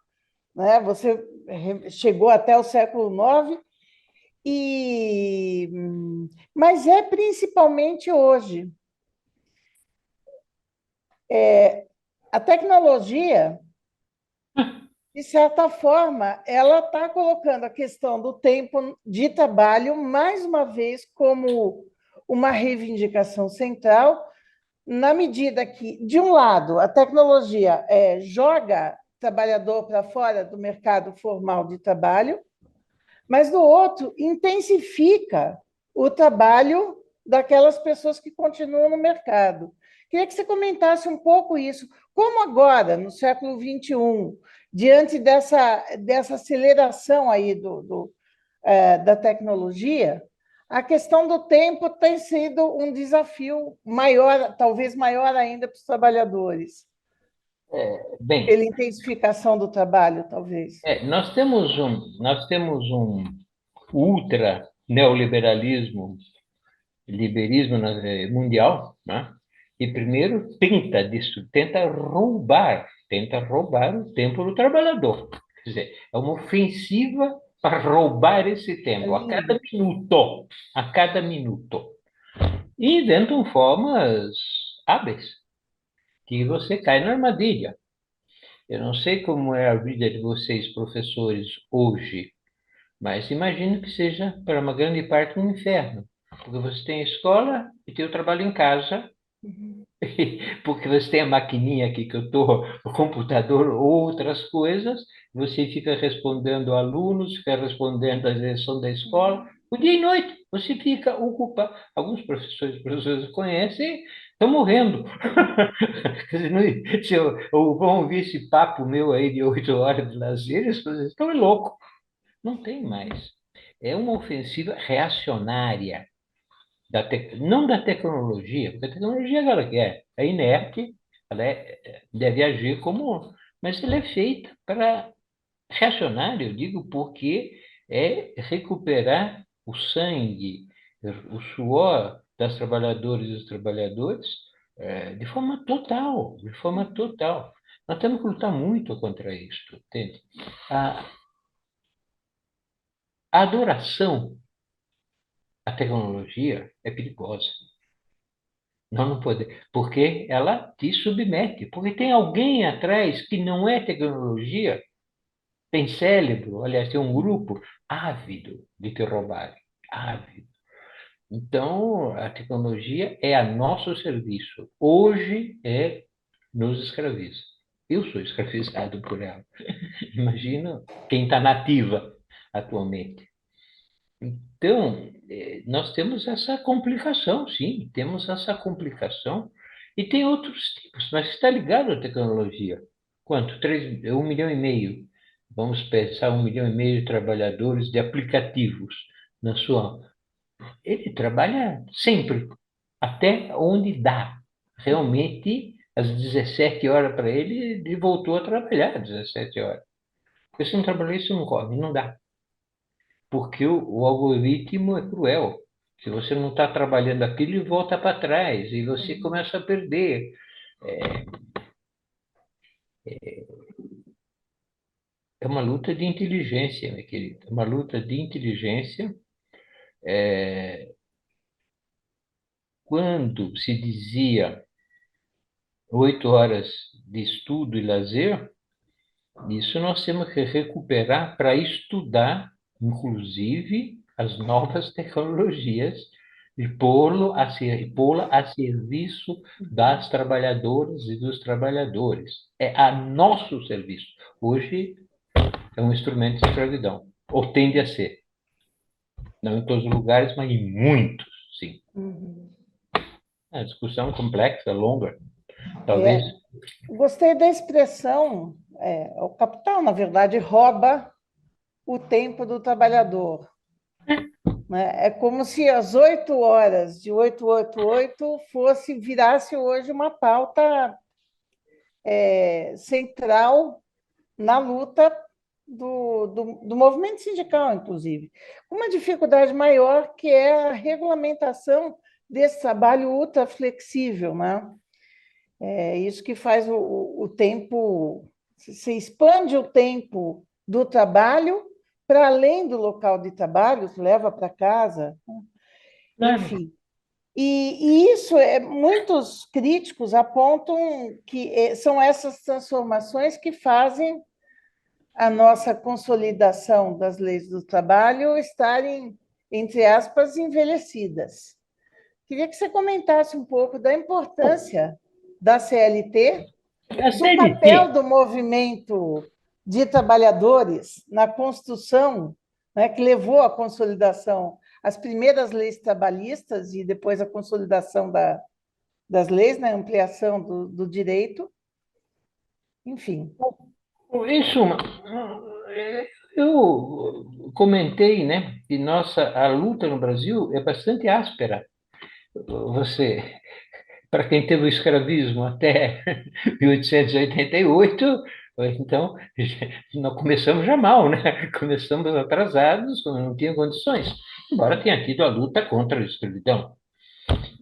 né? Você chegou até o século IX, mas é principalmente hoje. A tecnologia, de certa forma, ela está colocando a questão do tempo de trabalho, mais uma vez, como uma reivindicação central, na medida que, de um lado, a tecnologia joga trabalhador para fora do mercado formal de trabalho, mas, do outro, intensifica o trabalho daquelas pessoas que continuam no mercado. Queria que você comentasse um pouco isso. Como agora, no século XXI, diante dessa aceleração aí da tecnologia, a questão do tempo tem sido um desafio maior, talvez maior ainda para os trabalhadores. Bem, Pela intensificação do trabalho, talvez. nós temos um ultra neoliberalismo, liberalismo mundial, né? E primeiro tenta roubar o tempo do trabalhador. Quer dizer, é uma ofensiva para roubar esse É tempo lindo. a cada minuto. E inventam formas hábeis que você cai na armadilha. Eu não sei como é a vida de vocês, professores, hoje, mas imagino que seja, para uma grande parte, um inferno. Porque você tem a escola e tem o trabalho em casa, porque você tem a maquininha aqui que eu estou, o computador, outras coisas, você fica respondendo alunos, fica respondendo a direção da escola, o dia e noite, você fica ocupado. Alguns professores conhecem, estão morrendo. Quer dizer, ou vão ouvir esse papo meu aí de 8 horas de lazer, eles estão loucos. Não tem mais. É uma ofensiva reacionária, não da tecnologia, porque a tecnologia ela quer, é inerte, deve agir como... Mas ela é feita para reacionar, eu digo, porque é recuperar o sangue, o suor das trabalhadoras e dos trabalhadores de forma total, de forma total. Nós temos que lutar muito contra isso, entende? A, a adoração à tecnologia é perigosa. Nós não podemos, porque ela te submete, porque tem alguém atrás que não é tecnologia, tem cérebro, aliás, tem um grupo ávido de te roubar, ávido. Então, a tecnologia é a nosso serviço. Hoje nos escraviza. Eu sou escravizado por ela. Imagina quem está nativa atualmente. Então, nós temos essa complicação, sim, temos essa complicação. E tem outros tipos, mas está ligado à tecnologia. Quanto? 1,5 milhão. Vamos pensar 1,5 milhão de trabalhadores de aplicativos na sua. Ele trabalha sempre, até onde dá. Realmente, às 17 horas para ele, ele voltou a trabalhar às 17 horas. Porque se não trabalhar, isso não come, não dá. Porque o algoritmo é cruel. Se você não está trabalhando aquilo, ele volta para trás e você começa a perder. É uma luta de inteligência, meu querido. É uma luta de inteligência. Quando se dizia 8 horas de estudo e lazer, isso nós temos que recuperar para estudar, inclusive, as novas tecnologias e pô-la a serviço das trabalhadoras e dos trabalhadores. É a nosso serviço. Hoje é um instrumento de escravidão, ou tende a ser. Não em todos os lugares, mas em muitos, sim. É uma discussão complexa, longa, talvez. Gostei da expressão, o capital, na verdade, rouba o tempo do trabalhador. Né? É como se as 8 horas de 888 virasse hoje uma pauta central na luta do movimento sindical, inclusive. Uma dificuldade maior que é a regulamentação desse trabalho ultra flexível, né? É isso que faz o tempo, se expande o tempo do trabalho para além do local de trabalho, leva para casa, enfim. E isso, muitos críticos apontam que são essas transformações que fazem a nossa consolidação das leis do trabalho estarem, entre aspas, envelhecidas. Queria que você comentasse um pouco da importância da CLT, do papel do movimento de trabalhadores na construção, né, que levou à consolidação, as primeiras leis trabalhistas e depois a consolidação das leis, na ampliação do direito, enfim. Em suma, eu comentei, né, que a luta no Brasil é bastante áspera. Para quem teve o escravismo até 1888, então nós começamos já mal, né? Começamos atrasados, quando não tinha condições, embora tenha tido a luta contra a escravidão.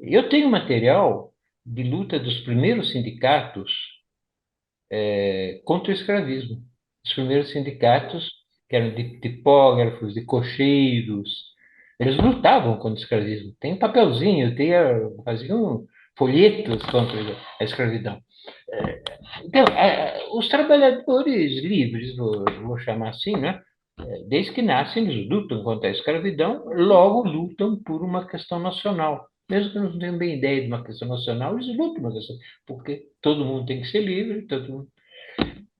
Eu tenho material de luta dos primeiros sindicatos contra o escravismo. Os primeiros sindicatos, que eram de tipógrafos, de cocheiros, eles lutavam contra o escravismo. Tem um papelzinho, faziam folhetos contra a escravidão. Então, os trabalhadores livres, vou chamar assim, né? Desde que nascem, eles lutam contra a escravidão, logo lutam por uma questão nacional. Mesmo que não tenham bem ideia de uma questão nacional, eles lutam uma questão, porque todo mundo tem que ser livre, todo mundo...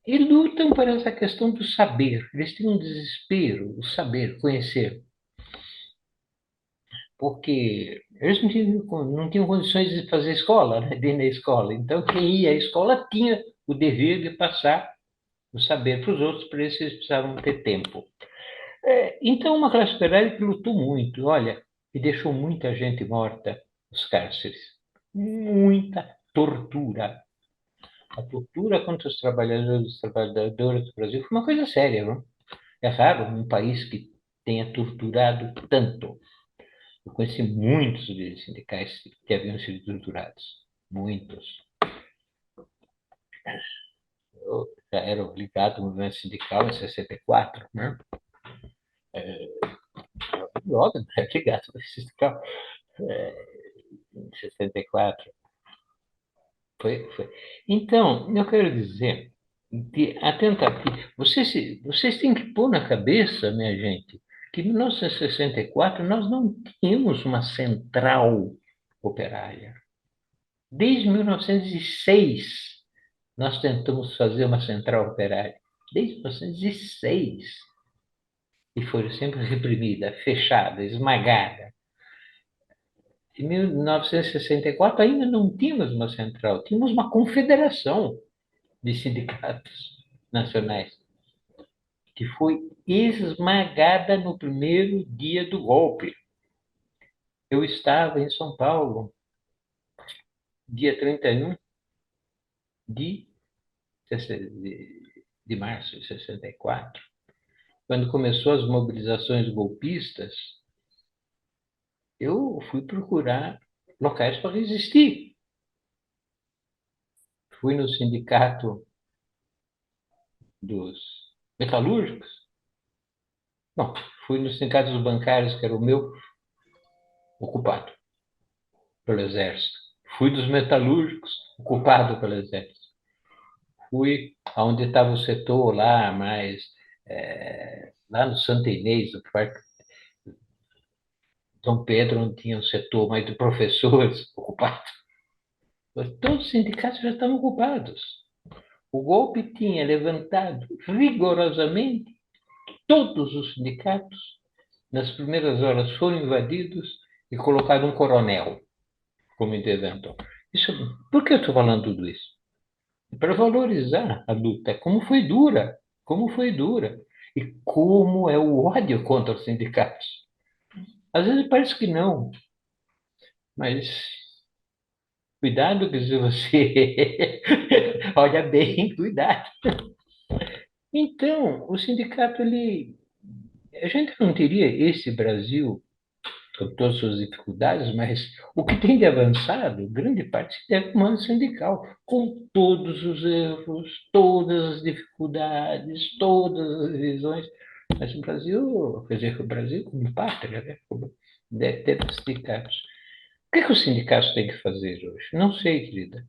E lutam por essa questão do saber. Eles têm um desespero, o saber, conhecer. Porque eles não tinham condições de fazer escola, né, dentro da escola. Então, quem ia à escola tinha o dever de passar o saber para os outros, por isso eles precisavam ter tempo. Então, uma classe operária que lutou muito, olha, e deixou muita gente morta nos cárceres. Muita tortura. A tortura contra os trabalhadores e trabalhadoras do Brasil foi uma coisa séria, não? É raro um país que tenha torturado tanto. Eu conheci muitos líderes sindicais que haviam sido torturados. Muitos. Eu já era ligado ao movimento sindical em 64, né? Logo, era ligado ao sindical em 64. Foi. Então, eu quero dizer que a tentativa. Vocês têm que pôr na cabeça, minha gente, que em 1964 nós não tínhamos uma central operária. Desde 1906 nós tentamos fazer uma central operária. Desde 1906. E foi sempre reprimida, fechada, esmagada. Em 1964 ainda não tínhamos uma central, tínhamos uma confederação de sindicatos nacionais, que foi esmagada no primeiro dia do golpe. Eu estava em São Paulo, dia 31 de, de março de 64, quando começou as mobilizações golpistas. Eu fui procurar locais para resistir. Fui no sindicato dos metalúrgicos. Não, fui no sindicato dos bancários, que era o meu, ocupado pelo Exército. Fui dos metalúrgicos, ocupado pelo Exército. Fui aonde estava o setor lá, mais lá no Santa Inês, no Parque Dom Pedro, onde tinha um setor mais de professores ocupado. Todos os sindicatos já estavam ocupados. O golpe tinha levantado rigorosamente todos os sindicatos. Nas primeiras horas foram invadidos e colocaram um coronel como interventor. Por que eu estou falando tudo isso? Para valorizar a luta, como foi dura, e como é o ódio contra os sindicatos. Às vezes parece que não, mas cuidado que se você olha bem, cuidado. Então, o sindicato, a gente não teria esse Brasil com todas as suas dificuldades, mas o que tem de avançado, grande parte se deve ao comando sindical, com todos os erros, todas as dificuldades, todas as divisões. Mas o Brasil, quer dizer, o Brasil como pátria, né? Deve ter sindicatos. O que, é que os sindicatos têm que fazer hoje? Não sei, querida,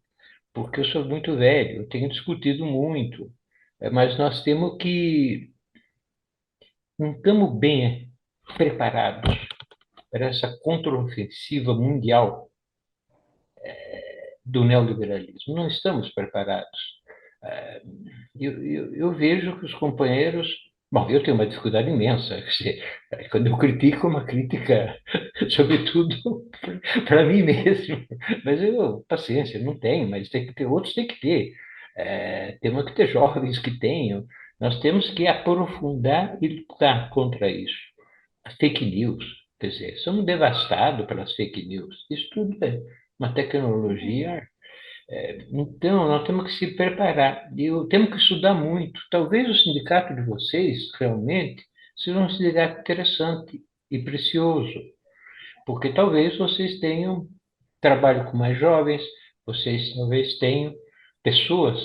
porque eu sou muito velho, eu tenho discutido muito, mas nós temos que, não estamos bem preparados para essa contraofensiva mundial do neoliberalismo. Não estamos preparados. Eu vejo que os companheiros. Bom, eu tenho uma dificuldade imensa. Quando eu critico, uma crítica, sobretudo, para mim mesmo. Mas paciência, não tenho, mas tem que ter, outros têm que ter. Temos que ter jovens que tenham. Nós temos que aprofundar e lutar contra isso. As fake news, quer dizer, somos devastados pelas fake news. Isso tudo é uma tecnologia. Então, nós temos que se preparar. Temos que estudar muito. Talvez o sindicato de vocês, realmente, seja um sindicato interessante e precioso, porque talvez vocês tenham trabalho com mais jovens, vocês talvez tenham pessoas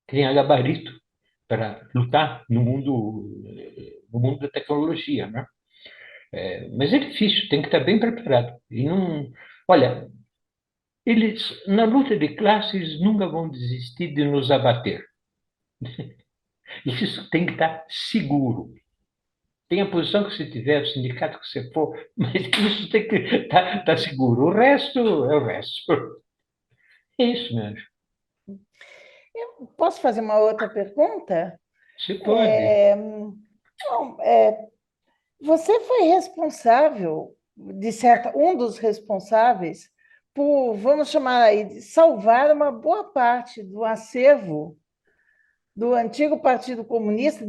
que tenham gabarito para lutar no mundo da tecnologia, né? Mas é difícil, tem que estar bem preparado. E não, olha, eles na luta de classes nunca vão desistir de nos abater. Isso tem que estar seguro. Tem a posição que você tiver, o sindicato que você for, mas isso tem que estar seguro. O resto é o resto. É isso mesmo. Eu posso fazer uma outra pergunta? Você pode. Bom, você foi responsável, um dos responsáveis, por, vamos chamar aí, de salvar uma boa parte do acervo do antigo Partido Comunista,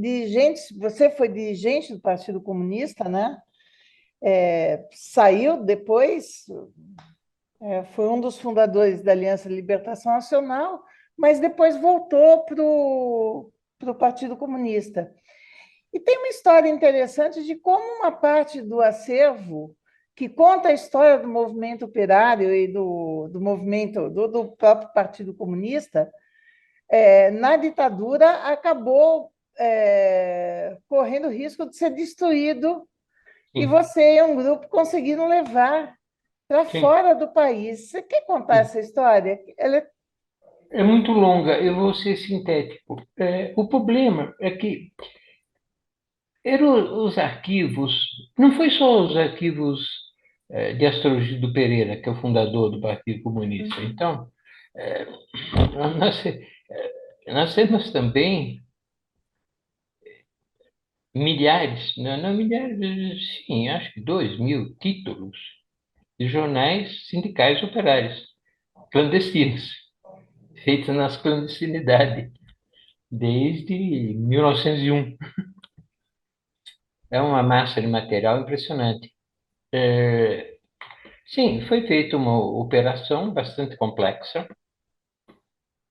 você foi dirigente do Partido Comunista, né? Saiu depois, Foi um dos fundadores da Aliança de Libertação Nacional, mas depois voltou para o Partido Comunista. E tem uma história interessante de como uma parte do acervo que conta a história do movimento operário e do movimento do próprio Partido Comunista, na ditadura, acabou correndo o risco de ser destruído, e Sim, você e um grupo conseguiram levar para sim, fora do país. Você quer contar sim. essa história? Ela é... É muito longa, eu vou ser sintético. O problema é que eram os arquivos, não foi só os arquivos de astrologia do Pereira, que é o fundador do Partido Comunista. Então, eh, nós, nós temos também milhares, não milhares, sim, acho que 2.000 títulos de jornais sindicais operários, clandestinos, feitos nas clandestinidades, desde 1901. É uma massa de material impressionante. Sim, foi feita uma operação bastante complexa.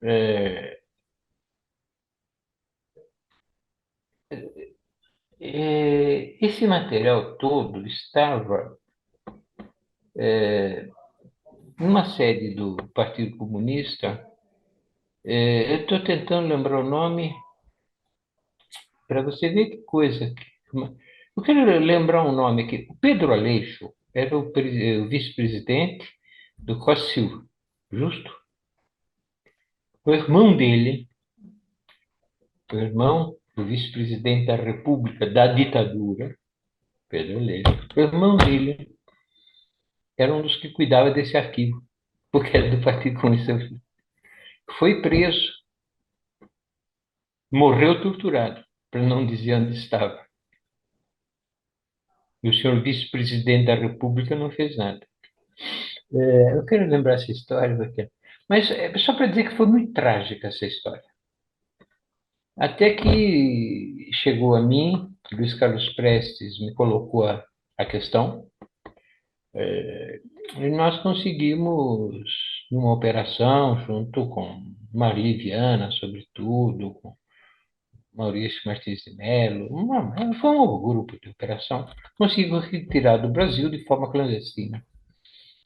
É, esse material todo estava numa sede do Partido Comunista. Eu estou tentando lembrar o nome para você ver que coisa. Eu quero lembrar um nome aqui. O Pedro Aleixo era o vice-presidente do Costa e Silva, justo? O irmão dele, o irmão do vice-presidente da República da ditadura, Pedro Aleixo, o irmão dele era um dos que cuidava desse arquivo, porque era do Partido Comunista. Foi preso, morreu torturado, para não dizer onde estava. E o senhor vice-presidente da República não fez nada. Eu quero lembrar essa história, mas é só para dizer que foi muito trágica essa história. Até que chegou a mim, Luiz Carlos Prestes me colocou a questão, e nós conseguimos, numa operação, junto com Marli Viana, sobretudo, com Maurício Martins de Mello, foi um grupo de operação, conseguimos retirar do Brasil de forma clandestina.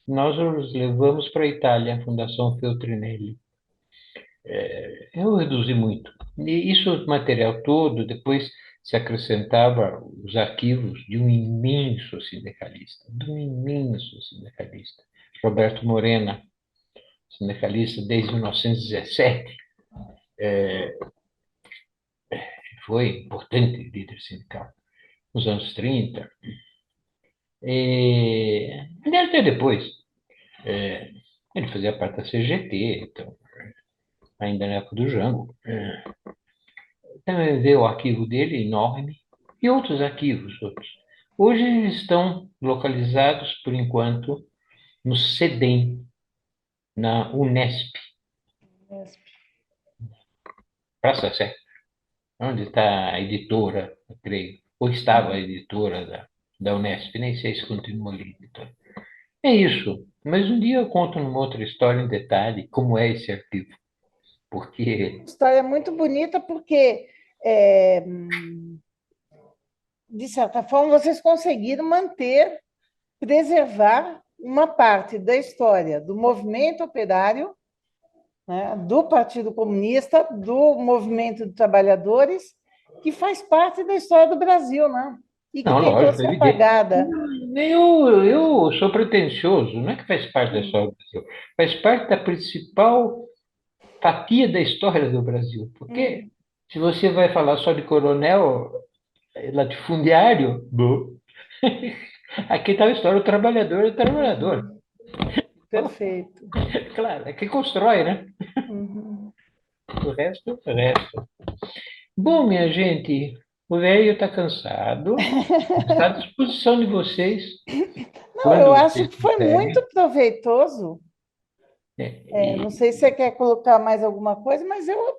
Nós os levamos para a Itália, a Fundação Feltrinelli. Eu reduzi muito. E isso, o material todo, depois se acrescentava os arquivos de um imenso sindicalista, Roberto Morena, sindicalista desde 1917, foi importante líder sindical nos anos 30, e até depois. É, ele fazia parte da CGT, então, ainda na época do Jango. Também vê o arquivo dele, enorme, e outros arquivos. Outros. Hoje eles estão localizados, por enquanto, no CEDEM, na Unesp, Praça Sé, onde está a editora, eu creio, ou estava a editora da Unesp, nem sei se continua ali. Então. É isso, mas um dia eu conto numa outra história em detalhe como é esse arquivo, porque... História muito bonita, porque, é, de certa forma, vocês conseguiram manter, preservar uma parte da história do movimento operário, né, do Partido Comunista, do movimento de trabalhadores, que faz parte da história do Brasil, né? E que Não, tentou lógico, ser evidente. apagada. Eu sou pretensioso, não é que faz parte da história do Brasil, faz parte da principal fatia da história do Brasil. Porque Hum, se você vai falar só de coronel latifundiário, bom, aqui está a história do trabalhador e do trabalhador. uhum, perfeito. Claro, é que constrói, né? Uhum. O resto, o resto. Bom, minha gente, o velho está cansado, está à disposição de vocês Não, eu quando acho vocês que foi quiserem. muito proveitoso. Não E, sei se você quer colocar mais alguma coisa, mas não,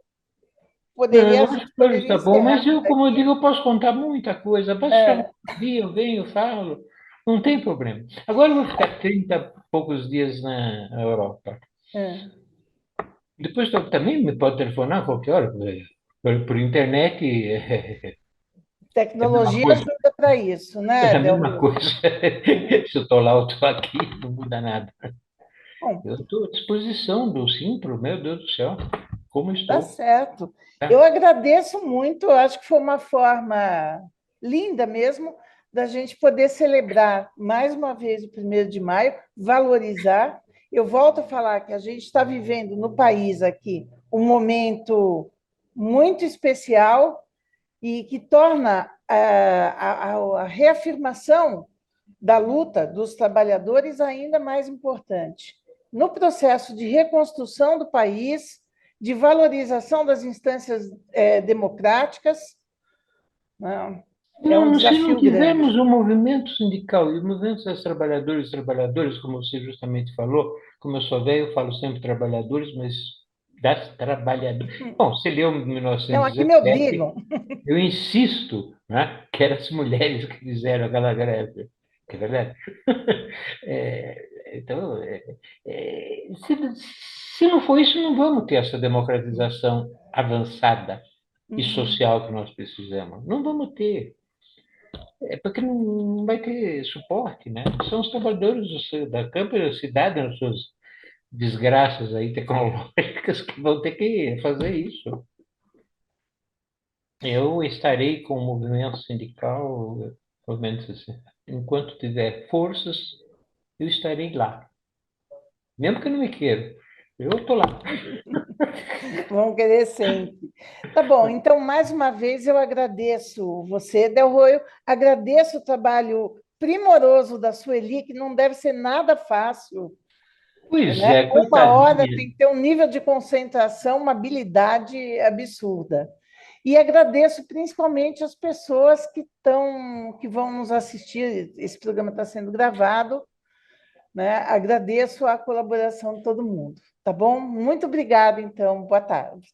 a eu gente acho que hoje poderia está bom, encerrar mas eu, por como eu aqui. digo, eu posso contar muita coisa. Basta chamar É, um dia, eu venho, falo. Não tem problema. Agora eu vou ficar 30 e poucos dias na Europa. É. Depois também me pode telefonar a qualquer hora, por internet, é a mesma Tecnologia coisa. ajuda para isso, É né, a Del mesma Rey? coisa. Se eu estou lá, eu estou aqui, não muda nada. Bom, Eu estou à disposição do Simpro, meu Deus do céu, como tá estou. certo. Eu Tá? agradeço muito, eu acho que foi uma forma linda mesmo da gente poder celebrar mais uma vez o 1º de maio, valorizar. Eu volto a falar que a gente está vivendo no país aqui um momento muito especial e que torna a reafirmação da luta dos trabalhadores ainda mais importante. No processo de reconstrução do país, de valorização das instâncias democráticas, né? É um Se não desafio grande. tivermos um movimento sindical e o movimento das trabalhadoras e trabalhadores, como você justamente falou, como eu sou velho, eu falo sempre trabalhadores, mas das trabalhadoras. Bom, você leu Não, aqui me 1917, obrigam. eu insisto, né, que eram as mulheres que fizeram aquela greve, que é verdade. Então, se não for isso, não vamos ter essa democratização avançada e Uhum. social que nós precisamos. Não vamos ter. É porque não vai ter suporte, né? São os trabalhadores da Câmara, da cidade, nas suas desgraças aí tecnológicas, que vão ter que fazer isso. Eu estarei com o movimento sindical, pelo menos assim, enquanto tiver forças, eu estarei lá. Mesmo que eu não me queira, eu estou lá. Vão querer sempre. Tá bom, então, mais uma vez, eu agradeço você, Del Roio, agradeço o trabalho primoroso da Sueli, que não deve ser nada fácil, Pois né? é, 1 hora coitadinha. tem que ter um nível de concentração, uma habilidade absurda. E agradeço principalmente as pessoas que vão nos assistir. Esse programa está sendo gravado, né? Agradeço a colaboração de todo mundo. Tá bom? Muito obrigada, então. Boa tarde.